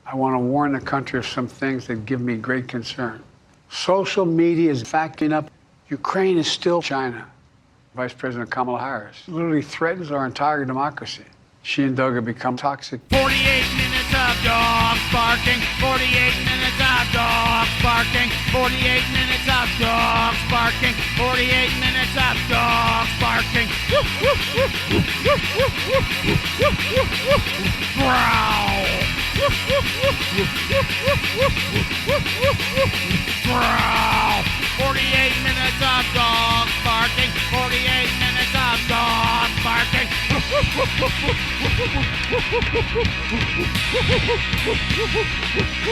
I want to warn the country of some things that give me great concern. Social media is backing up. Ukraine is still China. Vice President Kamala Harris literally threatens our entire democracy. She and Doug have become toxic. 48 minutes of dogs barking. 48 minutes of dogs barking. 48 minutes of dogs barking. 48 minutes of dogs barking. Growl. Growl. 48 minutes of dogs barking. 48 minutes of dogs barking.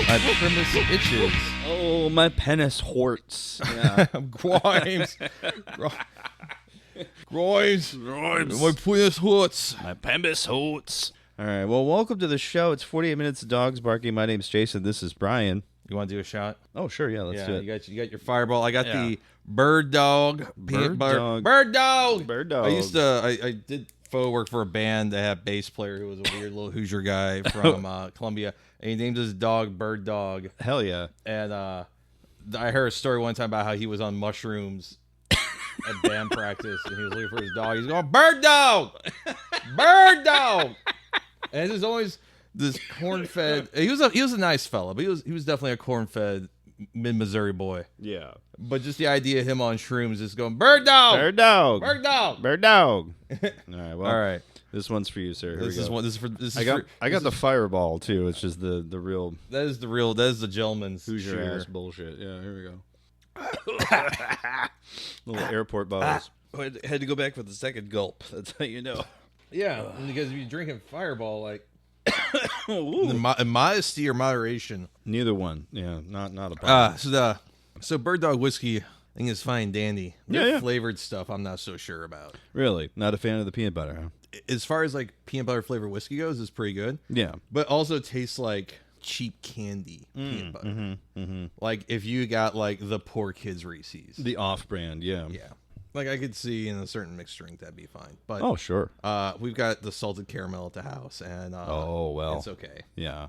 My premise itches. Oh, my penis horts. Yeah. Grimes. Grimes. My penis hurts. My penis horts. All right. Well, welcome to the show. It's 48 Minutes of Dogs Barking. My name's Jason. This is Brian. You want to do a shot? Oh, sure. Yeah, let's do it. You got your fireball. I got the bird dog. Bird dog. Bird dog. Bird dog. I did photo work for a band that had a bass player who was a weird little Hoosier guy from Columbia, and he named his dog Bird Dog. Hell yeah. And I heard a story one time about how he was on mushrooms at band practice, and he was looking for his dog. He's going, Bird Dog! Bird Dog! And there's always this corn-fed. He was a nice fella, but he was definitely a corn-fed mid-Missouri boy. Yeah. But just the idea of him on shrooms is going, Bird Dog! Bird dog. Bird Dog! Bird dog. All right. Well, All right. This one's for you, sir. Here This we is go. one. This is for. This is I got for, I got the fireball too, which is the real That is the real. That is the gentleman's Hoosier shooter. ass bullshit. Yeah. Here we go. Little airport bottles. I had to go back for the second gulp. That's how you know. Yeah, because if you're drinking Fireball, like in modesty or moderation. Neither one. Yeah. Not a problem. So Bird Dog whiskey, I think is fine, dandy. The Yeah. flavored stuff, I'm not so sure about. Really? Not a fan of the peanut butter, huh? As far as like peanut butter flavored whiskey goes, it's pretty good. Yeah. But also tastes like cheap candy peanut butter. Like if you got like the poor kids Reese's. The off-brand, yeah. Yeah. Like I could see in a certain mixed drink that'd be fine. But Oh, sure. we've got the salted caramel at the house, and Oh, well. it's okay. Yeah.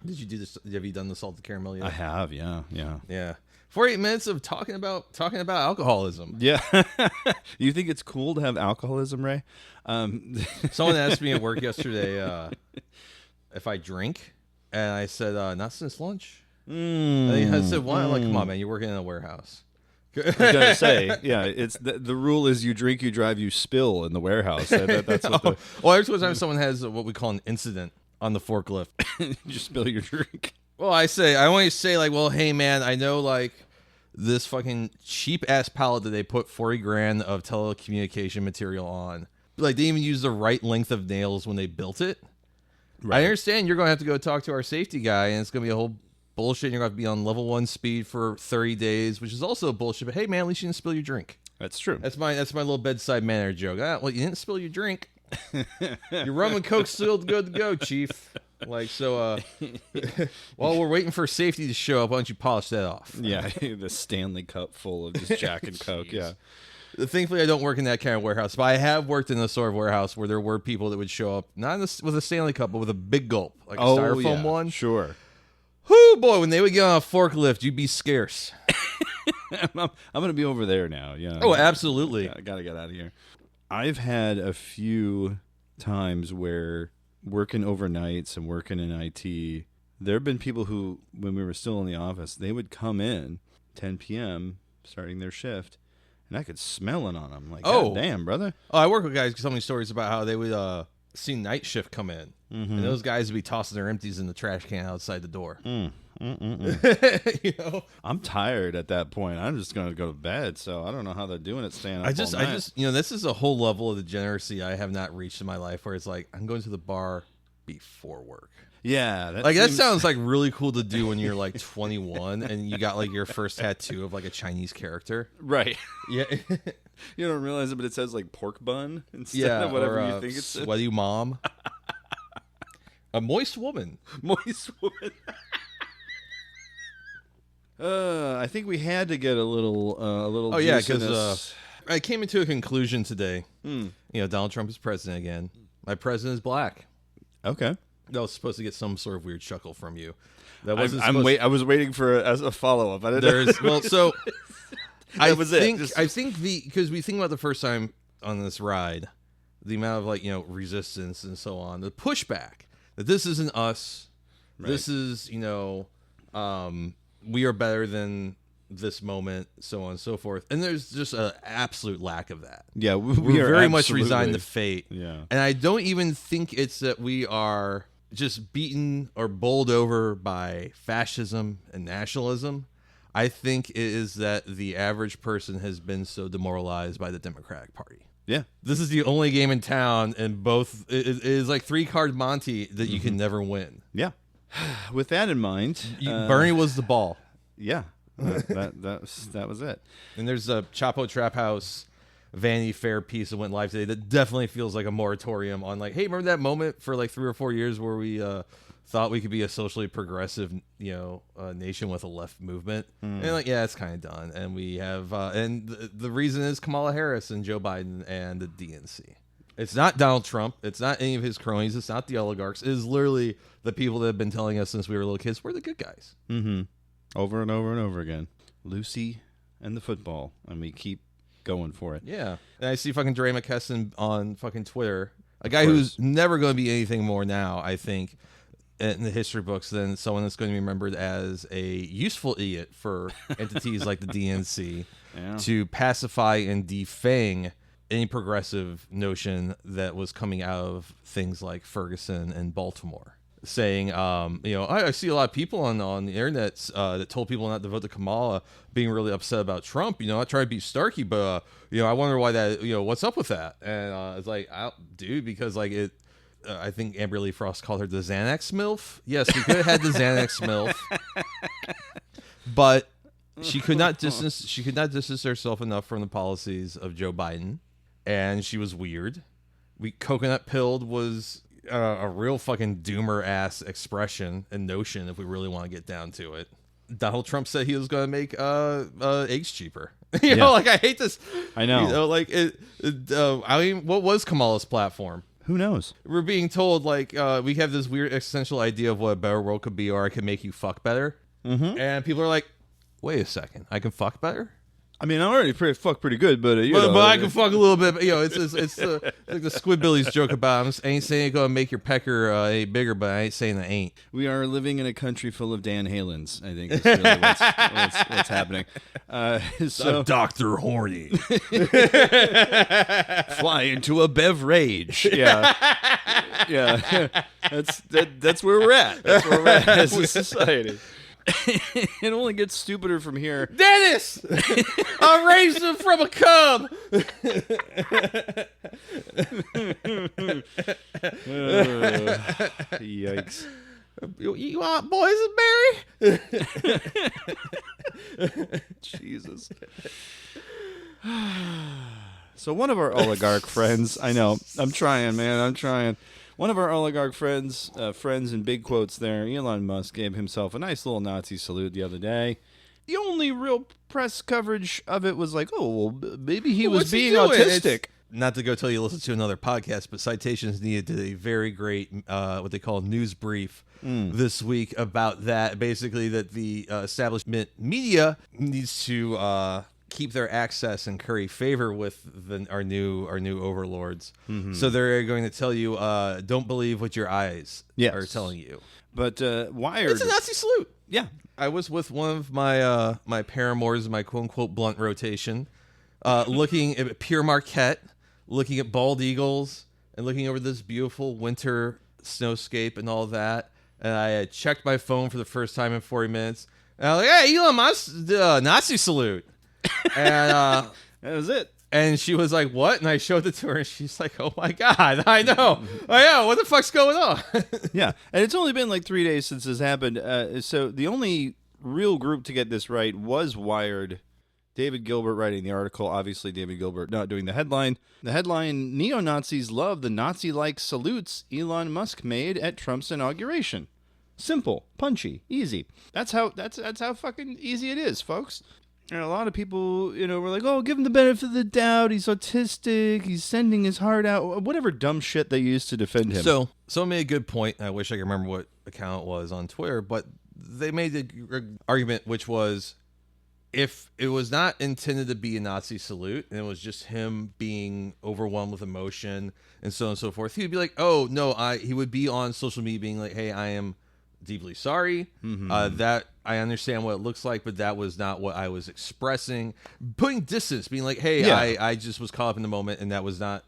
Did you do this? Have you done the salted caramel yet? I have, yeah. Yeah. 48 minutes of talking about alcoholism. Yeah. You think it's cool to have alcoholism, Ray? Someone asked me at work yesterday if I drink, and I said not since lunch. And I said, "Why?" I'm like, "Come on, man, you're working in a warehouse." I was gonna say, yeah. It's the rule is you drink, you drive, you spill in the warehouse. That's what the Well, every time someone has what we call an incident on the forklift, you just spill your drink. well, I always say like, well, hey man, I know like this fucking cheap ass pallet that they put 40 grand of telecommunication material on. Like they didn't even use the right length of nails when they built it. Right. I understand you're gonna have to go talk to our safety guy, and it's gonna be a whole bullshit. And you're gonna have to be on level 1 speed for 30 days, which is also bullshit. But hey man, at least you didn't spill your drink. That's true. That's my little bedside manner joke. Well, you didn't spill your drink. Your rum and coke's still good to go, Chief. Like so, while we're waiting for safety to show up, why don't you polish that off? Yeah, the Stanley Cup full of just Jack and Coke. Yeah. Thankfully, I don't work in that kind of warehouse, but I have worked in a sort of warehouse where there were people that would show up not with a Stanley Cup, but with a big gulp, like a styrofoam one. Sure. Whoo, boy, when they would get on a forklift, you'd be scarce. I'm gonna be over there now. Yeah. Oh, absolutely. I gotta get out of here. I've had a few times where working overnights and working in IT, there have been people who, when we were still in the office, they would come in 10 p.m. starting their shift, and I could smell it on them. Like, God damn, brother. Oh, I work with guys who tell me stories about how they would see night shift come in, and those guys would be tossing their empties in the trash can outside the door. You know, I'm tired at that point. I'm just gonna go to bed. So I don't know how they're doing it staying up. I just, you know, this is a whole level of degeneracy I have not reached in my life, where it's like I'm going to the bar before work. Yeah, that sounds like really cool to do when you're like 21 and you got like your first tattoo of like a Chinese character. Right. Yeah. You don't realize it, but it says like pork bun instead of whatever you think it's. Sweaty mom. A moist woman. Moist woman. I think we had to get a little. Oh yeah, juice in because this. I came into a conclusion today. You know, Donald Trump is president again. My president is black. Okay. That was supposed to get some sort of weird chuckle from you. That I was waiting for a follow up. I didn't know. Well, so I was it. I think because we think about the first time on this ride, the amount of resistance and so on, the pushback that this isn't us. Right. This is we are better than this moment, so on and so forth. And there's just an absolute lack of that. Yeah, We're very much resigned to fate. Yeah. And I don't even think it's that we are just beaten or bowled over by fascism and nationalism. I think it is that the average person has been so demoralized by the Democratic Party. Yeah. This is the only game in town, and both it is like 3-card Monty that you can never win. Yeah. With that in mind, Bernie was the ball. Yeah. That was it. And there's a Chapo Trap House Vanity Fair piece that went live today that definitely feels like a moratorium on hey, remember that moment for 3 or 4 years where we thought we could be a socially progressive, nation with a left movement? And it's kind of done. And we have, and the reason is Kamala Harris and Joe Biden and the DNC. It's not Donald Trump. It's not any of his cronies. It's not the oligarchs. It is literally the people that have been telling us since we were little kids, we're the good guys. Mm-hmm. Over and over and over again. Lucy and the football. And we keep going for it. Yeah. And I see fucking Dre McKesson on fucking Twitter. A guy who's never going to be anything more now, I think, in the history books than someone that's going to be remembered as a useful idiot for entities like the DNC to pacify and defang any progressive notion that was coming out of things like Ferguson and Baltimore. Saying, I see a lot of people on the internet that told people not to vote to Kamala being really upset about Trump. I try to be Starkey, but, I wonder why that, what's up with that? And it's dude, because I think Amber Lee Frost called her the Xanax MILF. Yes, we could have had the Xanax MILF, but she could not distance herself enough from the policies of Joe Biden, and she was weird. Coconut pilled was a real fucking doomer ass expression and notion if we really want to get down to it. Donald Trump said he was going to make eggs cheaper. I hate this. I know. I mean, what was Kamala's platform? Who knows? We're being told we have this weird existential idea of what a better world could be, or I could make you fuck better. Mm-hmm. And people are like, wait a second, I can fuck better? I mean, I already fuck pretty good, but but I can fuck a little bit. It's like the Squidbillies joke about. I ain't saying it's gonna make your pecker any bigger, but I ain't saying that ain't. We are living in a country full of Dan Halens. I think is really what's happening. So Dr. Horny. Fly into a beverage. Yeah. That's where we're at. That's where we're at as a society. It only gets stupider from here. Dennis! I raised him from a cub! Yikes. You want boysenberry? Jesus. So one of our oligarch friends, I know, I'm trying, man, I'm trying. One of our oligarch friends in big quotes there, Elon Musk, gave himself a nice little Nazi salute the other day. The only real press coverage of it was maybe he was being autistic. Not to go tell you to listen to another podcast, but Citations Needed did a very great, what they call news brief this week about that. Basically, that the establishment media needs to keep their access and curry favor with our new overlords. Mm-hmm. So they're going to tell you, don't believe what your eyes are telling you. But Wired, it's a Nazi salute. Yeah, I was with one of my my paramours, my quote unquote blunt rotation, looking at Pierre Marquette, looking at bald eagles, and looking over this beautiful winter snowscape and all that. And I had checked my phone for the first time in 40 minutes. And I was like, "Hey, Elon Musk, Nazi salute." And that was it. And she was like, "What?" And I showed it to her, and she's like, "Oh my God, I know. What the fuck's going on?" Yeah, and it's only been 3 days since this happened. So the only real group to get this right was Wired. David Gilbert writing the article. Obviously, David Gilbert not doing the headline. The headline: Neo-Nazis love the Nazi-like salutes Elon Musk made at Trump's inauguration. Simple, punchy, easy. That's how fucking easy it is, folks. And a lot of people, were like, "Oh, give him the benefit of the doubt. He's autistic. He's sending his heart out." Whatever dumb shit they used to defend him. So someone made a good point. I wish I could remember what account it was on Twitter, but they made the argument, which was, if it was not intended to be a Nazi salute and it was just him being overwhelmed with emotion and so on and so forth, he'd be like, oh no, he would be on social media being like, hey, I am deeply sorry. That I understand what it looks like, but that was not what I was expressing. Putting distance, being like, hey, I just was caught up in the moment, and that was not.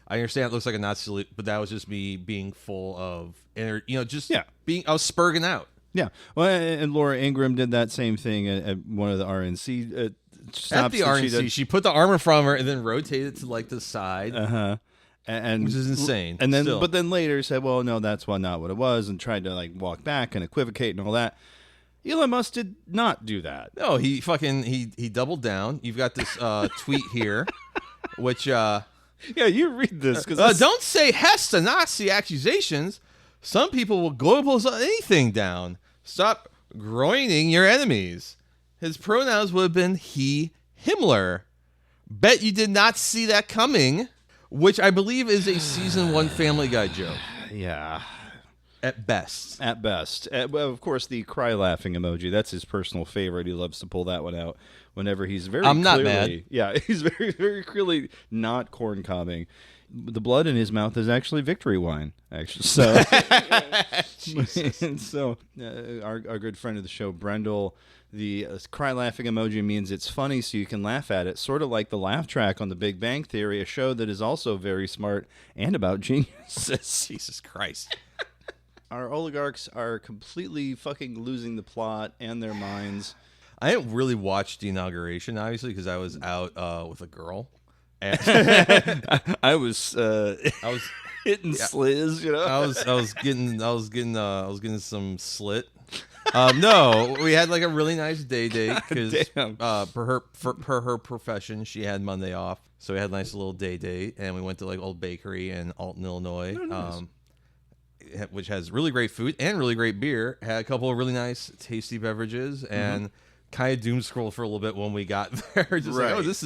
I understand it looks like a Nazi salute, but that was just me being full of, I was spurging out. Yeah, well, and Laura Ingraham did that same thing at one of the RNC stops. At the RNC, she put the armor from her and then rotated to like the side. And which is insane. And then, but then later said, "Well, no, that's not what it was," and tried to like walk back and equivocate and all that. Elon Musk did not do that. No, he doubled down. You've got this tweet here, which yeah, you read this because don't say Hess to Nazi accusations. Some people will global anything down. Stop groining your enemies. His pronouns would have been he, Himmler. Bet you did not see that coming, which I believe is a season 1 Family Guy joke. Yeah. At best. At best. Well, of course, the cry laughing emoji, that's his personal favorite. He loves to pull that one out whenever he's very I'm not clearly, mad. Yeah, he's very, very clearly not corn cobbing. The blood in his mouth is actually victory wine, actually. So, so our good friend of the show, Brendel, the cry laughing emoji means it's funny so you can laugh at it, sort of like the laugh track on The Big Bang Theory, a show that is also very smart and about geniuses. Jesus Christ. Our oligarchs are completely fucking losing the plot and their minds. I didn't really watch the inauguration, obviously, because I was out with a girl. And I was hitting sliz, you know. I was getting some slit. No, we had like a really nice day date because per her profession, she had Monday off, so we had a nice little day date, and we went to like Old Bakery in Alton, Illinois, which has really great food and really great beer. Had a couple of really nice, tasty beverages, and kind of doom scrolled for a little bit when we got there. Just like, this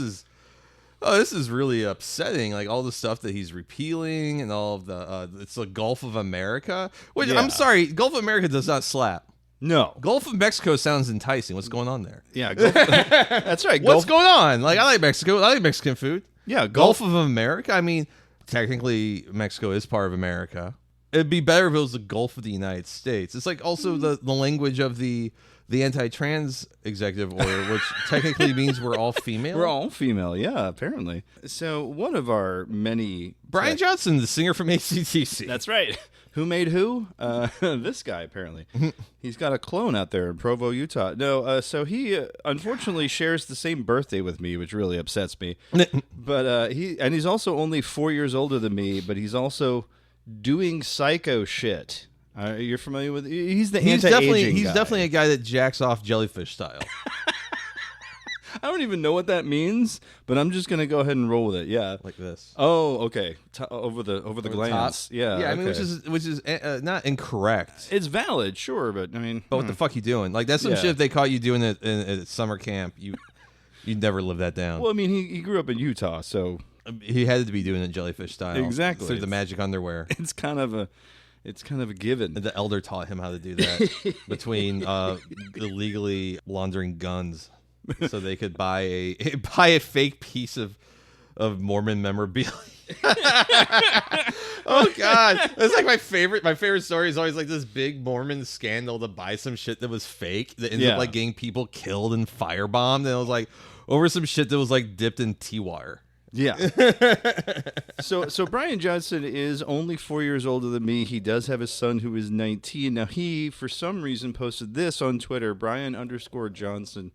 is really upsetting. Like all the stuff that he's repealing and all of the it's the Gulf of America. Which I'm sorry, Gulf of America does not slap. No. Gulf of Mexico sounds enticing. What's going on there? Yeah, that's right. What's going on? Like I like Mexico. I like Mexican food. Yeah, Gulf of America. I mean, technically Mexico is part of America. It'd be better if it was the Gulf of the United States. It's like also the language of the anti-trans executive order, which technically means we're all female. We're all female, yeah, apparently. So one of our many... Brian Johnson, the singer from AC/DC. That's right. Who made who? This guy, apparently. He's got a clone out there in Provo, Utah. No, so he unfortunately shares the same birthday with me, which really upsets me. But he's also only 4 years older than me, but he's also doing psycho shit. You're familiar with? He's the anti-aging He's guy. definitely a guy that jacks off jellyfish style. I don't even know what that means, but I'm just gonna go ahead and roll with it. Yeah, like this. Oh, okay. Over the glands. Yeah, yeah. I okay. mean, which is not incorrect. It's valid, sure, but I mean, but what the fuck you doing? Like that's some shit. If they caught you doing it at summer camp, you'd never live that down. Well, I mean, he grew up in Utah, so he had to be doing it jellyfish style. Exactly through the magic underwear. It's kind of a given. The elder taught him how to do that between illegally laundering guns, so they could buy a fake piece of Mormon memorabilia. Oh God, that's like my favorite. My favorite story is always like this big Mormon scandal to buy some shit that was fake that ended up like getting people killed and firebombed, and it was like over some shit that was like dipped in tea water. Yeah. So Brian Johnson is only 4 years older than me. He does have a son who is 19. Now he, for some reason, posted this on Twitter, Brian_Johnson.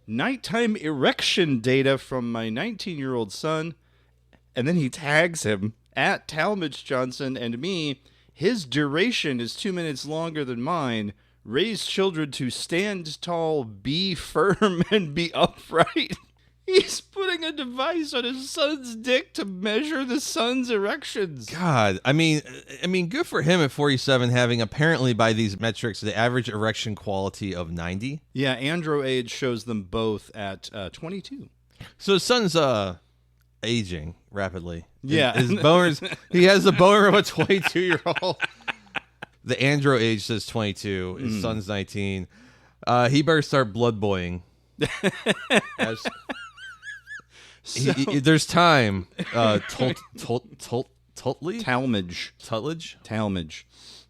Nighttime erection data from my 19-year-old son. And then he tags him at Talmadge Johnson and me. His duration is 2 minutes longer than mine. Raise children to stand tall, be firm, and be upright. He's putting a device on his son's dick to measure the son's erections. God, I mean, good for him at 47 having apparently by these metrics the average erection quality of 90. Yeah, AndroAge shows them both at 22. So his son's aging rapidly. Yeah. His boners. He has the boner of a 22-year-old. The andro age says 22. His son's 19. He better start blood boying. There's time. Tuttlage.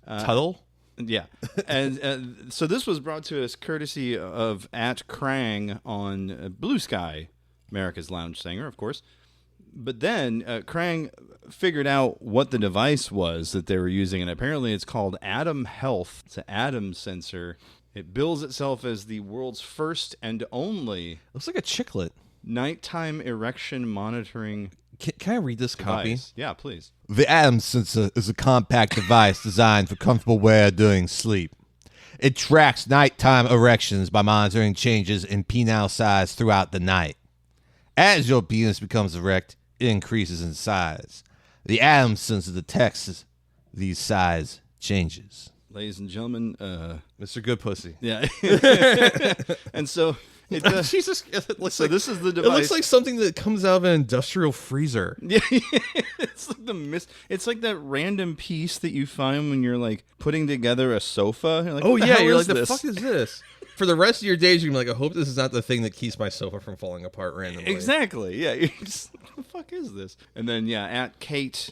Tuttle. Yeah. And so this was brought to us courtesy of @Krang on Blue Sky, America's Lounge Singer, of course. But then Krang figured out what the device was that they were using, and apparently it's called Atom Health. It's an atom sensor. It bills itself as the world's first and only Looks like a chiclet. nighttime erection monitoring Can I read this copy? device. Yeah, please. The Atom Sensor is a compact device designed for comfortable wear during sleep. It tracks nighttime erections by monitoring changes in penile size throughout the night. As your penis becomes erect, it increases in size. The Atom Sensor detects these size changes. Ladies and gentlemen, Mr. Good Pussy. yeah. And so it does. Jesus, it looks So like this is the it device. looks like something that comes out of an industrial freezer. Yeah, it's like it's like that random piece that you find when you're like putting together a sofa. You're like, Oh what the yeah, hell you're is like, the this? fuck is this? For the rest of your days, you're gonna be like, I hope this is not the thing that keeps my sofa from falling apart randomly. Exactly. Yeah. You're just, what the fuck is this? And then yeah, @Kate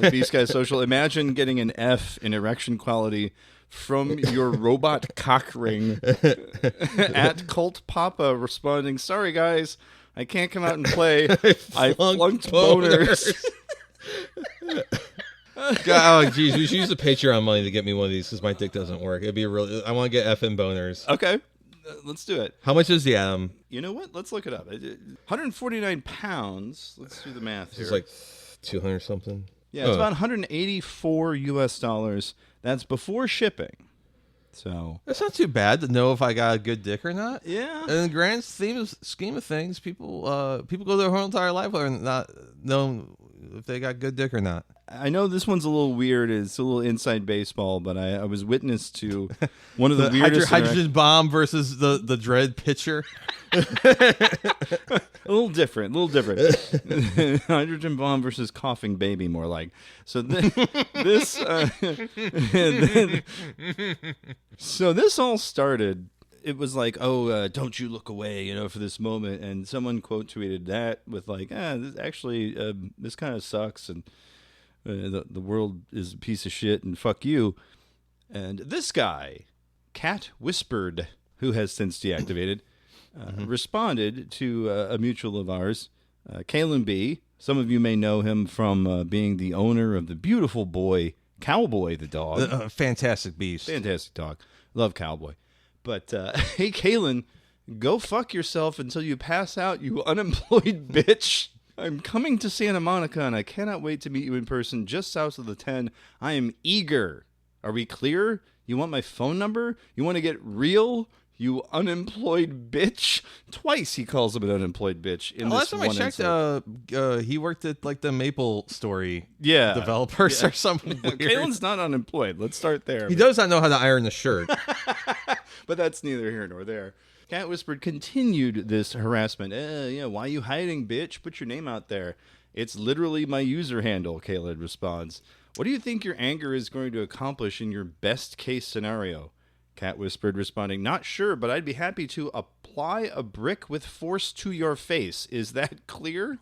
B-Sky Social. Imagine getting an F in erection quality from your robot cock ring. @Cult Papa responding, sorry guys, I can't come out and play. I flunked boners. God, oh geez, we should use the Patreon money to get me one of these because my dick doesn't work. It'd be really. I want to get FN boners. Okay, let's do it. How much is the Atom? You know what? Let's look it up. 149 pounds. Let's do the math here. It's like 200 something. Yeah, it's about 184 US dollars. That's before shipping. So That's not too bad to know if I got a good dick or not. yeah. And in the grand scheme of things, people go their whole entire life and not knowing if they got good dick or not. I know this one's a little weird. It's a little inside baseball, but I was witness to one of the weirdest hydrogen bomb versus the dread pitcher. a little different. Hydrogen bomb versus coughing baby, more like. So so this all started. It was like, don't you look away, for this moment. And someone quote tweeted that with like, this kind of sucks, and the world is a piece of shit, and fuck you. And this guy, Cat Whispered, who has since deactivated, responded to a mutual of ours, Kalen B. Some of you may know him from being the owner of the beautiful boy, Cowboy the dog. Fantastic beast. Fantastic dog. Love Cowboy. But, hey, Kalen, go fuck yourself until you pass out, you unemployed bitch. I'm coming to Santa Monica, and I cannot wait to meet you in person just south of the 10. I am eager. Are we clear? You want my phone number? You want to get real? You unemployed bitch. Twice he calls him an unemployed bitch in Last this time one I checked, he worked at like the Maple Story developers or something weird. Kalen's not unemployed. Let's start there. He does not know how to iron the shirt. But that's neither here nor there. Cat Whispered continued this harassment. Why you hiding, bitch? Put your name out there. It's literally my user handle, Caleb responds. What do you think your anger is going to accomplish in your best case scenario? Cat Whispered responding, not sure, but I'd be happy to apply a brick with force to your face. Is that clear?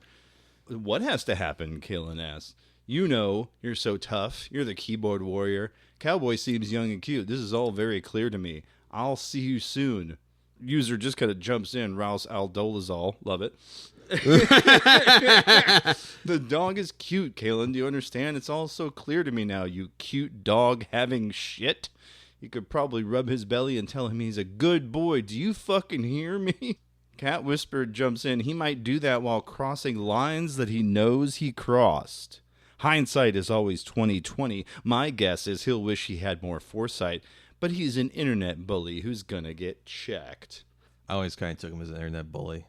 What has to happen, Kalen asks. You're so tough. You're the keyboard warrior. Cowboy seems young and cute. This is all very clear to me. I'll see you soon. User just kind of jumps in. Rouse Aldolazol. Love it. The dog is cute, Kalen. Do you understand? It's all so clear to me now, you cute dog having shit. You could probably rub his belly and tell him he's a good boy. Do you fucking hear me? Cat Whispered jumps in. He might do that while crossing lines that he knows he crossed. Hindsight is always 20/20. My guess is he'll wish he had more foresight. But he's an internet bully who's gonna get checked. I always kind of took him as an internet bully.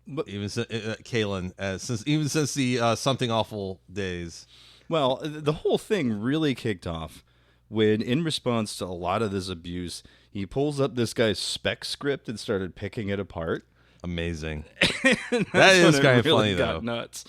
But Even Kalen, since the Something Awful days. well, the whole thing really kicked off when, in response to a lot of this abuse, he pulls up this guy's spec script and started picking it apart. Amazing. That's That is when it kind of really funny, got though. Nuts.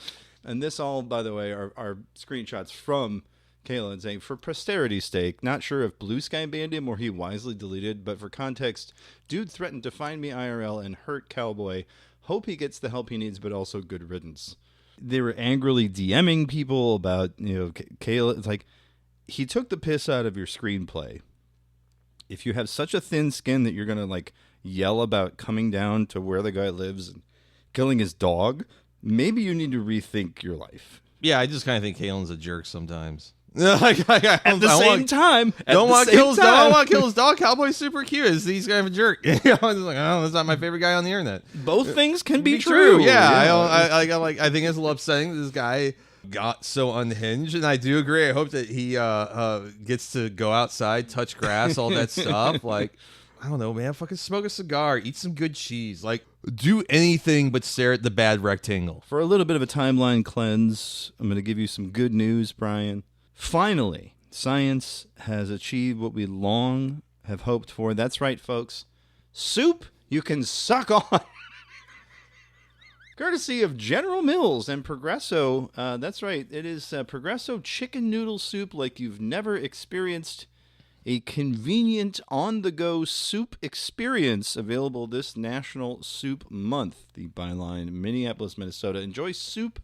And this all, by the way, are screenshots from Kalen saying, for posterity's sake, not sure if Blue Sky banned him or he wisely deleted, but for context, dude threatened to find me IRL and hurt Cowboy. Hope he gets the help he needs, but also good riddance. They were angrily DMing people about, Kalen. It's like, he took the piss out of your screenplay. If you have such a thin skin that you're going to, like, yell about coming down to where the guy lives and killing his dog, maybe you need to rethink your life. Yeah, I just kind of think Kalen's a jerk sometimes. At the same time, don't want to kill his dog. Cowboy's super cute. He's kind of a jerk. I'm just like, oh, that's not my favorite guy on the internet. Both things can be true. Yeah, I think it's a little upsetting that this guy got so unhinged, and I do agree. I hope that he gets to go outside, touch grass, all that stuff. Like, I don't know, man. Fucking smoke a cigar, eat some good cheese. Like, do anything but stare at the bad rectangle. For a little bit of a timeline cleanse, I'm going to give you some good news, Brian. Finally, science has achieved what we long have hoped for. That's right, folks. Soup you can suck on. Courtesy of General Mills and Progresso. That's right. It is Progresso chicken noodle soup like you've never experienced. A convenient on-the-go soup experience available this National Soup Month. The byline, Minneapolis, Minnesota. Enjoy soup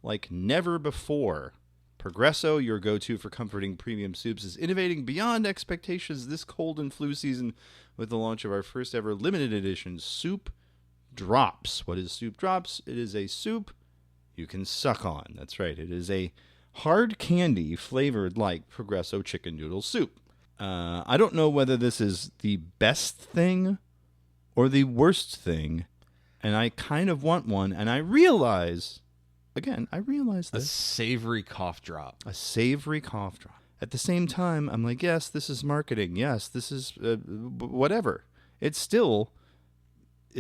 like never before. Progresso, your go-to for comforting premium soups, is innovating beyond expectations this cold and flu season with the launch of our first ever limited edition Soup Drops. What is Soup Drops? It is a soup you can suck on. That's right. It is a hard candy flavored like Progresso chicken noodle soup. I don't know whether this is the best thing or the worst thing, and I kind of want one, and I realize this. A savory cough drop. A savory cough drop. At the same time, I'm like, yes, this is marketing. Yes, this is whatever. It's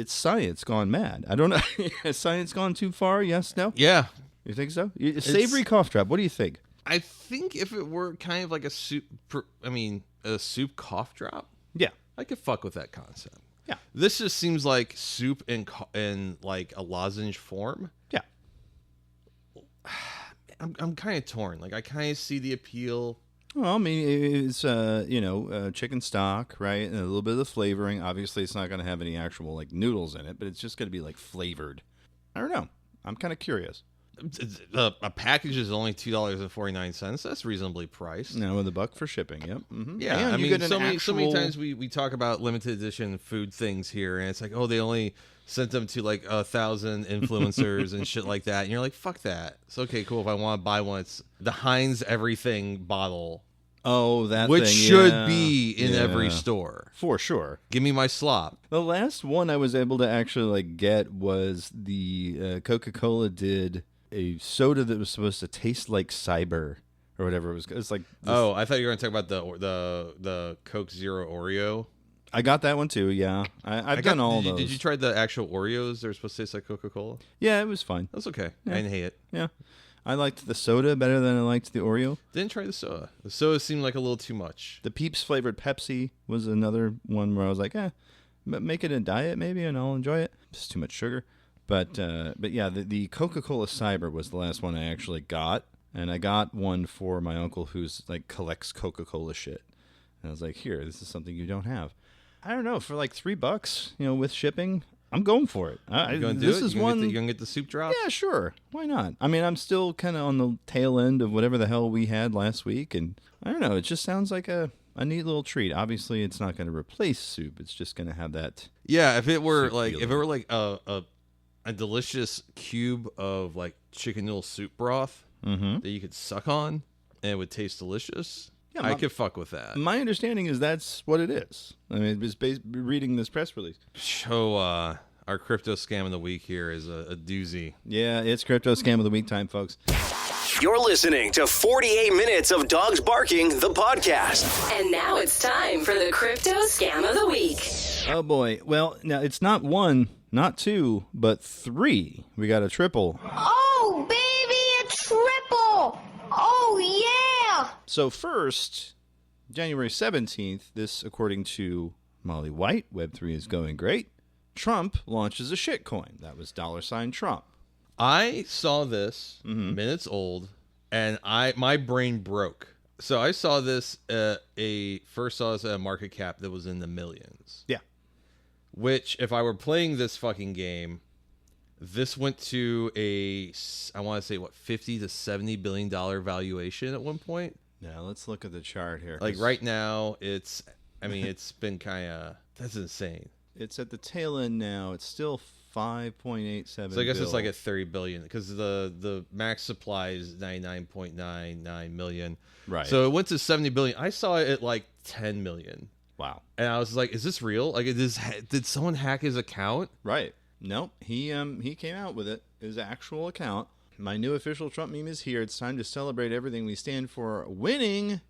science gone mad. I don't know. Has science gone too far? Yes, no? Yeah. You think so? Savory cough drop. What do you think? I think if it were kind of like a soup cough drop, yeah, I could fuck with that concept. Yeah. This just seems like soup in like a lozenge form. Yeah. I'm kind of torn. Like, I kind of see the appeal. Well, I mean, it's chicken stock, right, and a little bit of the flavoring. Obviously, it's not going to have any actual like noodles in it, but it's just going to be like flavored. I don't know. I'm kind of curious. A package is only $2.49. That's reasonably priced. No, with $1 for shipping. Yep. Mm-hmm. Yeah, and I mean, get so many times we talk about limited edition food things here, and it's like, oh, they only sent them to like 1,000 influencers and shit like that, and you're like, fuck that. It's okay, cool. If I want to buy one, it's the Heinz Everything bottle. Oh, that which thing, should be in every store for sure. Give me my slop. The last one I was able to actually like get was the Coca-Cola did a soda that was supposed to taste like Cyber or whatever it was. It's like oh, I thought you were going to talk about the Coke Zero Oreo. I got that one too. Yeah, I've done all those. Did you try the actual Oreos? They're supposed to taste like Coca-Cola. Yeah, it was fine. That's okay. Yeah. I didn't hate it. Yeah, I liked the soda better than I liked the Oreo. Didn't try the soda. The soda seemed like a little too much. The Peeps flavored Pepsi was another one where I was like, make it a diet maybe, and I'll enjoy it. It's too much sugar. But yeah, the Coca-Cola Cyber was the last one I actually got, and I got one for my uncle who's like collects Coca-Cola shit. And I was like, here, this is something you don't have. I don't know, for like $3, with shipping, I'm going for it. You gonna do it? You gonna get the soup drop? Yeah, sure. Why not? I mean, I'm still kind of on the tail end of whatever the hell we had last week, and I don't know. It just sounds like a neat little treat. Obviously, it's not going to replace soup. It's just going to have that. Yeah, if it were like a delicious cube of like chicken noodle soup broth that you could suck on and it would taste delicious. Yeah, I could fuck with that. My understanding is that's what it is. I mean, it's reading this press release. So, our crypto scam of the week here is a doozy. Yeah, it's crypto scam of the week time, folks. You're listening to 48 Minutes of Dogs Barking, the podcast. And now it's time for the crypto scam of the week. Oh, boy. Well, now it's not one, not two, but three. We got a triple. Oh, baby, a triple. Oh, yeah. So first, January 17th, this according to Molly White, Web3 is going great. Trump launches a shitcoin. That was $Trump. I saw this minutes old, and my brain broke. So I saw this first saw this at a market cap that was in the millions. Yeah. Which, if I were playing this fucking game, this went to I want to say, what, $50 to $70 billion valuation at one point? Now, let's look at the chart here. Like, right now, it's been kind of, that's insane. It's at the tail end now. It's still 5.87. So I guess it's like at 30 billion, because the max supply is 99.99 million. Right. So it went to 70 billion. I saw it at like 10 million. Wow. And I was like, is this real? Like, did someone hack his account? Right. Nope. He came out with it. His actual account. My new official Trump meme is here. It's time to celebrate everything we stand for. Winning.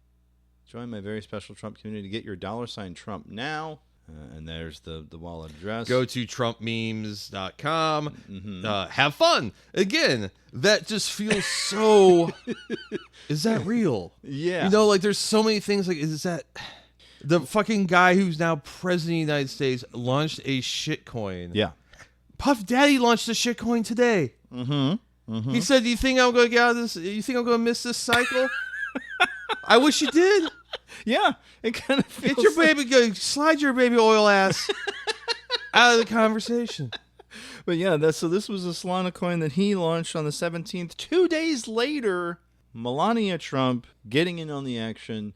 Join my very special Trump community to get your $Trump now. And there's the wallet address. Go to trumpmemes.com. Have fun. Again, that just feels so... Is that real? Yeah. You know, like, there's so many things. Like, is that... The fucking guy who's now president of the United States launched a shitcoin. Yeah. Puff Daddy launched a shitcoin today. He said, "Do you think I'm going to get out of this? You think I'm going to miss this cycle?" I wish you did. Yeah. It kind of feels Get your baby, slide your baby oil ass out of the conversation. But yeah, so this was a Solana coin that he launched on the 17th. 2 days later, Melania Trump getting in on the action,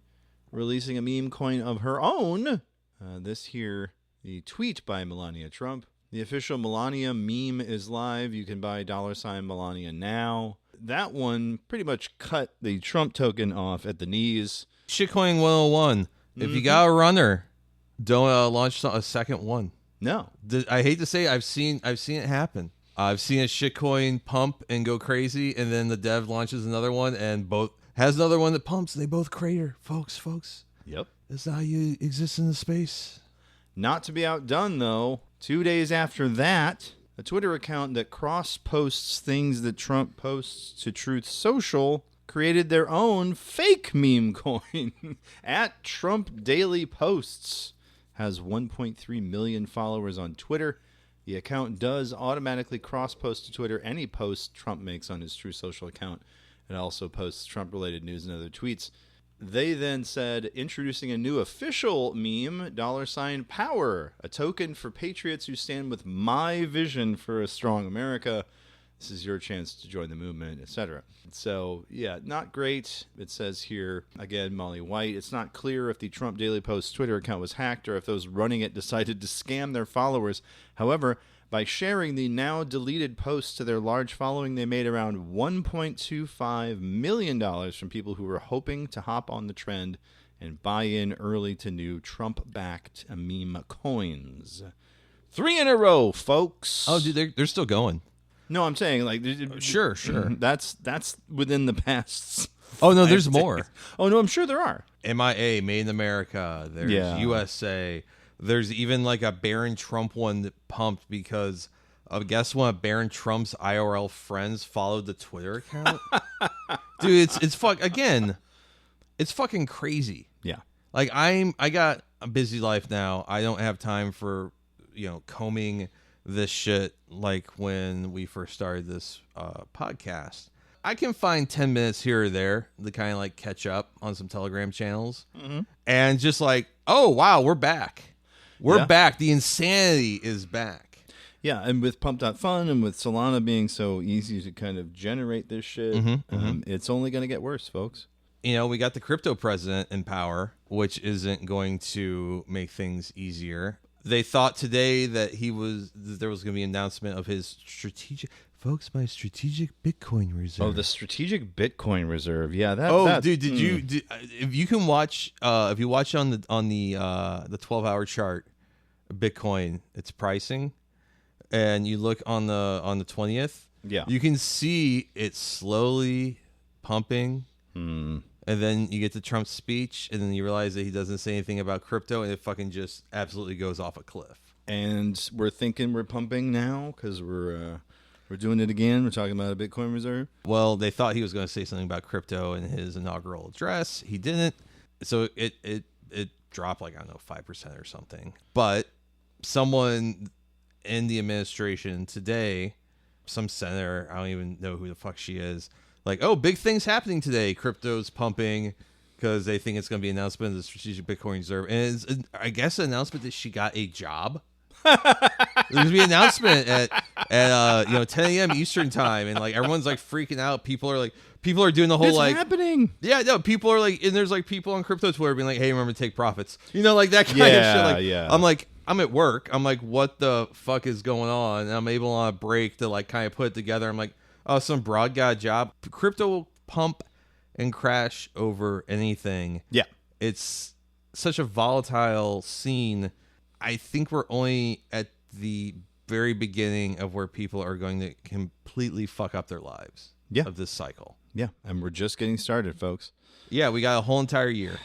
releasing a meme coin of her own. This here, the tweet by Melania Trump. The official Melania meme is live. You can buy $Melania now. That one pretty much cut the Trump token off at the knees. Shitcoin 101. If you got a runner, don't launch a second one. No. I hate to say, I've seen it happen. I've seen a shitcoin pump and go crazy, and then the dev launches another one and has another one that pumps, and they both crater. Folks. Yep. That's how you exist in the space. Not to be outdone, though, 2 days after that, a Twitter account that cross-posts things that Trump posts to Truth Social created their own fake meme coin. At Trump Daily Posts has 1.3 million followers on Twitter. The account does automatically cross-post to Twitter any post Trump makes on his Truth Social account. It also posts Trump-related news and other tweets. They then said, introducing a new official meme, $power, a token for patriots who stand with my vision for a strong America. This is your chance to join the movement, etc. So, yeah, not great. It says here, again, Molly White, it's not clear if the Trump Daily Post Twitter account was hacked or if those running it decided to scam their followers. However, by sharing the now deleted posts to their large following, they made around $1.25 million from people who were hoping to hop on the trend and buy in early to new Trump-backed meme coins. 3 in a row, folks. Oh, dude, they're still going. No, I'm saying, like... Sure. That's within the past... Oh, no, there's more. Oh, no, I'm sure there are. MIA, Made in America. There's USA. There's even like a Barron Trump one that pumped because of, guess one of Barron Trump's IRL friends followed the Twitter account. Dude, it's fucking crazy. Yeah. Like I got a busy life now. I don't have time for, combing this shit like when we first started this podcast. I can find 10 minutes here or there to kind of like catch up on some Telegram channels and just like, oh, wow, we're back. We're back. The insanity is back. Yeah, and with Pump.Fun and with Solana being so easy to kind of generate this shit, it's only going to get worse, folks. We got the crypto president in power, which isn't going to make things easier. They thought today that there was going to be an announcement of his my strategic Bitcoin reserve. Oh, the strategic Bitcoin reserve. Yeah, dude, if you can watch, if you watch on the 12-hour chart, Bitcoin, its pricing, and you look on the 20th, you can see it slowly pumping. And then you get to Trump's speech, and then you realize that he doesn't say anything about crypto, and it fucking just absolutely goes off a cliff. And we're thinking we're pumping now because we're doing it again. We're talking about a Bitcoin reserve. Well, they thought he was going to say something about crypto in his inaugural address. He didn't. So it dropped like, I don't know, 5% or something. But someone in the administration today some senator, I don't even know who the fuck she is, like, oh, big things happening today. Crypto's pumping because they think it's going to be an announcement of the Strategic Bitcoin Reserve. And it's, I guess, an announcement that she got a job. There's going to be an announcement at 10 a.m. Eastern time. And like everyone's like freaking out. People are doing the whole It's like happening. Yeah, no, people are like, and there's like people on crypto Twitter being like, hey, remember to take profits. You know, like that kind of shit. Like, yeah. I'm like, I'm at work. I'm like, what the fuck is going on? And I'm able on a break to like kind of put it together. I'm like, oh, some broad got a job. Crypto will pump and crash over anything. Yeah. It's such a volatile scene. I think we're only at the very beginning of where people are going to completely fuck up their lives of this cycle. Yeah, and we're just getting started, folks. Yeah, we got a whole entire year.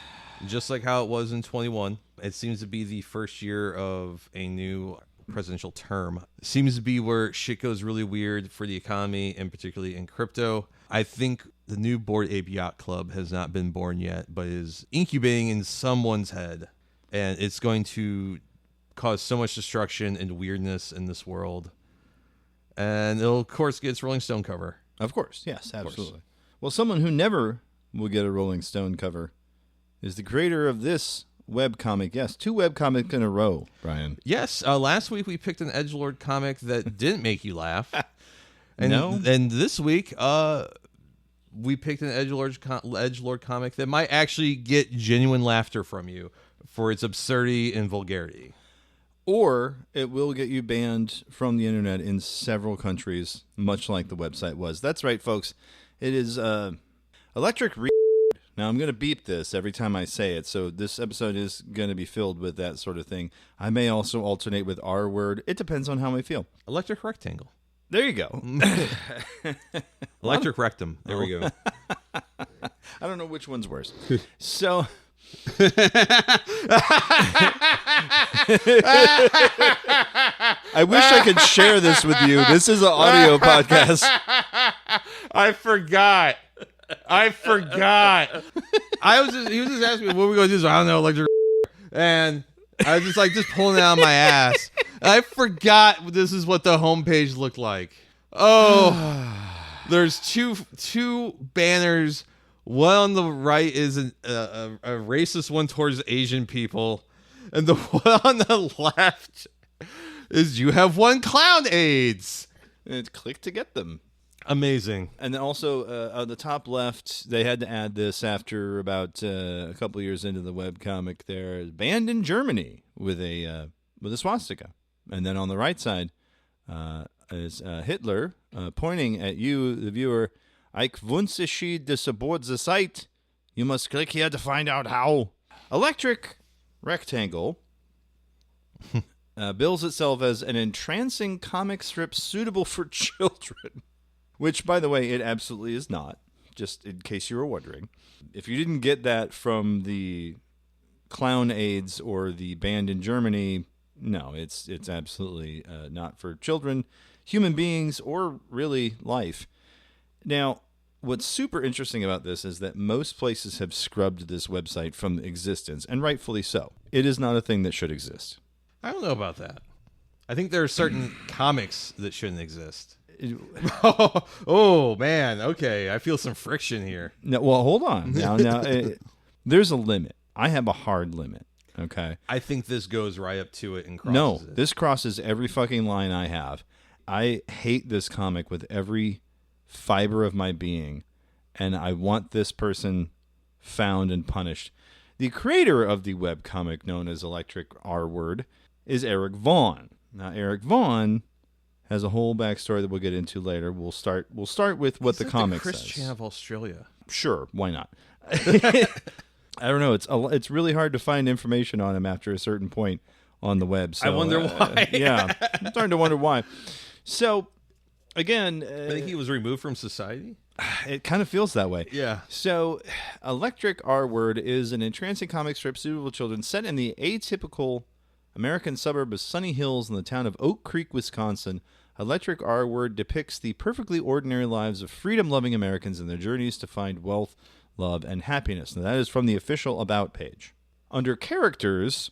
Just like how it was in 21. It seems to be the first year of a new presidential term. It seems to be where shit goes really weird for the economy, and particularly in crypto. I think the new Bored Ape Yacht Club has not been born yet, but is incubating in someone's head. And it's going to cause so much destruction and weirdness in this world. And it'll, of course, get its Rolling Stone cover. Of course, yes, absolutely. Well, someone who never will get a Rolling Stone cover is the creator of this webcomic. Yes, 2 webcomics in a row, Brian. Yes, last week we picked an edgelord comic that didn't make you laugh. And, No? And this week, we picked an edgelord comic that might actually get genuine laughter from you for its absurdity and vulgarity. Or it will get you banned from the internet in several countries, much like the website was. That's right, folks. It is electric re. Now, I'm going to beep this every time I say it, so this episode is going to be filled with that sort of thing. I may also alternate with R word. It depends on how I feel. Electric rectangle. There you go. Electric rectum. There we go. I don't know which one's worse. So... I wish I could share this with you. This is an audio podcast. I forgot. He was just asking me what we gonna do. So I don't know, electric, and I was just pulling it out of my ass. I forgot this is what the homepage looked like. Oh, there's two banners. One on the right is a racist one towards Asian people, and the one on the left is you have one clown AIDS. And click to get them. Amazing. And then also on the top left, they had to add this after about a couple years into the webcomic. There, banned in Germany with a swastika, and then on the right side is Hitler pointing at you, the viewer. Ich wünsche Sie to support the site. You must click here to find out how. Electric rectangle bills itself as an entrancing comic strip suitable for children. Which, by the way, it absolutely is not, just in case you were wondering. If you didn't get that from the clown AIDS or the band in Germany, no, it's absolutely not for children, human beings, or really life. Now, what's super interesting about this is that most places have scrubbed this website from existence, and rightfully so. It is not a thing that should exist. I don't know about that. I think there are certain comics that shouldn't exist. Oh, man. Okay, I feel some friction here. No, well, hold on. Now, there's a limit. I have a hard limit, okay? I think this goes right up to it and crosses No, it. this crosses every fucking line I have. I hate this comic with every fiber of my being, and I want this person found and punished. The creator of the webcomic known as Electric R Word is Eric Vaughn. Now, Eric Vaughn has a whole backstory that we'll get into later. We'll start with what the comic Chris says. Chan of Australia. Sure, why not? I don't know. It's really hard to find information on him after a certain point on the web. So, I wonder why. Yeah, I'm starting to wonder why. So, again, I think he was removed from society. it kind of feels that way. Yeah. So, Electric R Word is an entrancing comic strip suitable for children set in the atypical American suburb of Sunny Hills in the town of Oak Creek, Wisconsin. Electric R Word depicts the perfectly ordinary lives of freedom-loving Americans and their journeys to find wealth, love, and happiness. Now, that is from the official About page. Under characters,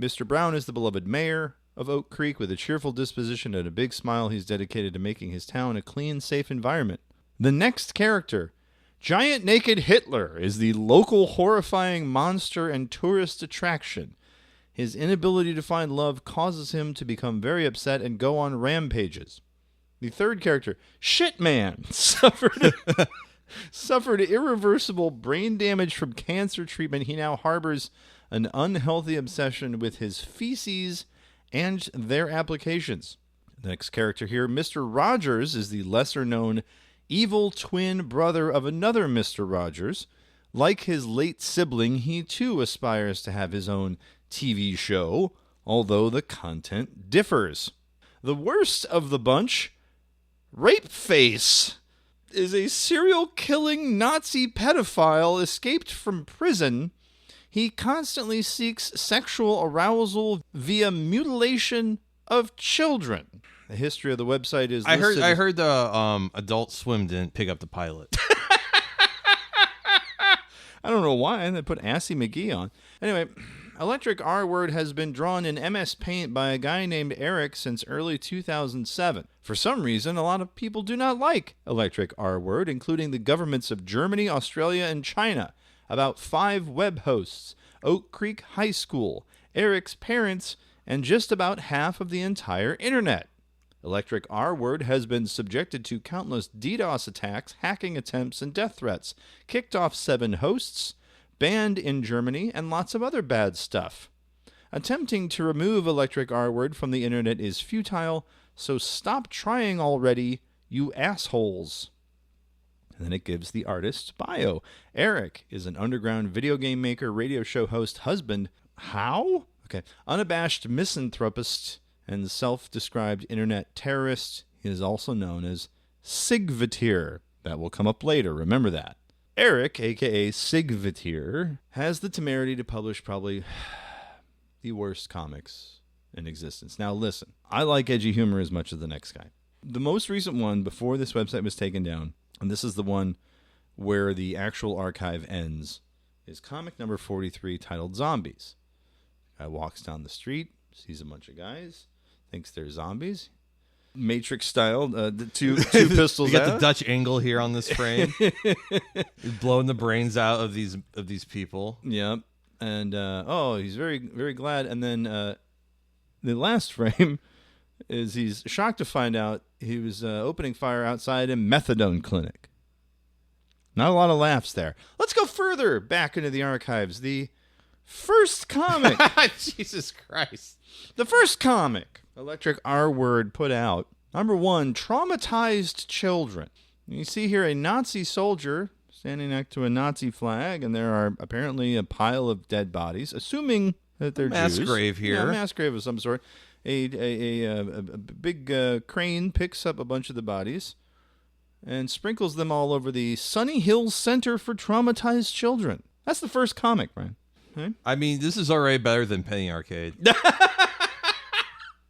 Mr. Brown is the beloved mayor of Oak Creek with a cheerful disposition and a big smile. He's dedicated to making his town a clean, safe environment. The next character, Giant Naked Hitler, is the local horrifying monster and tourist attraction. His inability to find love causes him to become very upset and go on rampages. The third character, Shitman, suffered irreversible brain damage from cancer treatment. He now harbors an unhealthy obsession with his feces and their applications. The next character here, Mr. Rogers, is the lesser-known evil twin brother of another Mr. Rogers. Like his late sibling, he too aspires to have his own TV show, although the content differs. The worst of the bunch, Rape Face, is a serial-killing Nazi pedophile escaped from prison. He constantly seeks sexual arousal via mutilation of children. The history of the website is listed. I heard the Adult Swim didn't pick up the pilot. I don't know why. They put Assy McGee on. Anyway, Electric R-Word has been drawn in MS Paint by a guy named Eric since early 2007. For some reason, a lot of people do not like Electric R-Word, including the governments of Germany, Australia, and China. About 5 web hosts, Oak Creek High School, Eric's parents, and just about half of the entire internet. Electric R-Word has been subjected to countless DDoS attacks, hacking attempts, and death threats, kicked off 7 hosts, banned in Germany, and lots of other bad stuff. Attempting to remove Electric R-Word from the internet is futile, so stop trying already, you assholes. And then it gives the artist's bio. Eric is an underground video game maker, radio show host, husband. How? Okay. Unabashed misanthropist and self-described internet terrorist. He is also known as Sigvatir. That will come up later. Remember that. Eric, a.k.a. Sigvatir, has the temerity to publish probably the worst comics in existence. Now listen, I like edgy humor as much as the next guy. The most recent one before this website was taken down, and this is the one where the actual archive ends, is comic number 43 titled Zombies. Guy walks down the street, sees a bunch of guys, thinks they're zombies. Matrix style, the two pistols. You got out. the Dutch angle here on this frame. You're blowing the brains out of these people. Yep. And he's very, very glad. And then the last frame is he's shocked to find out he was opening fire outside a methadone clinic. Not a lot of laughs there. Let's go further back into the archives. The first comic. Jesus Christ. The first comic Electric R-Word put out. Number 1, Traumatized Children. You see here a Nazi soldier standing next to a Nazi flag, and there are apparently a pile of dead bodies, assuming that they're mass Jews. grave here. Yeah, a mass grave of some sort. A big crane picks up a bunch of the bodies and sprinkles them all over the Sunny Hills Center for Traumatized Children. That's the first comic, Brian. Okay? I mean, this is already better than Penny Arcade.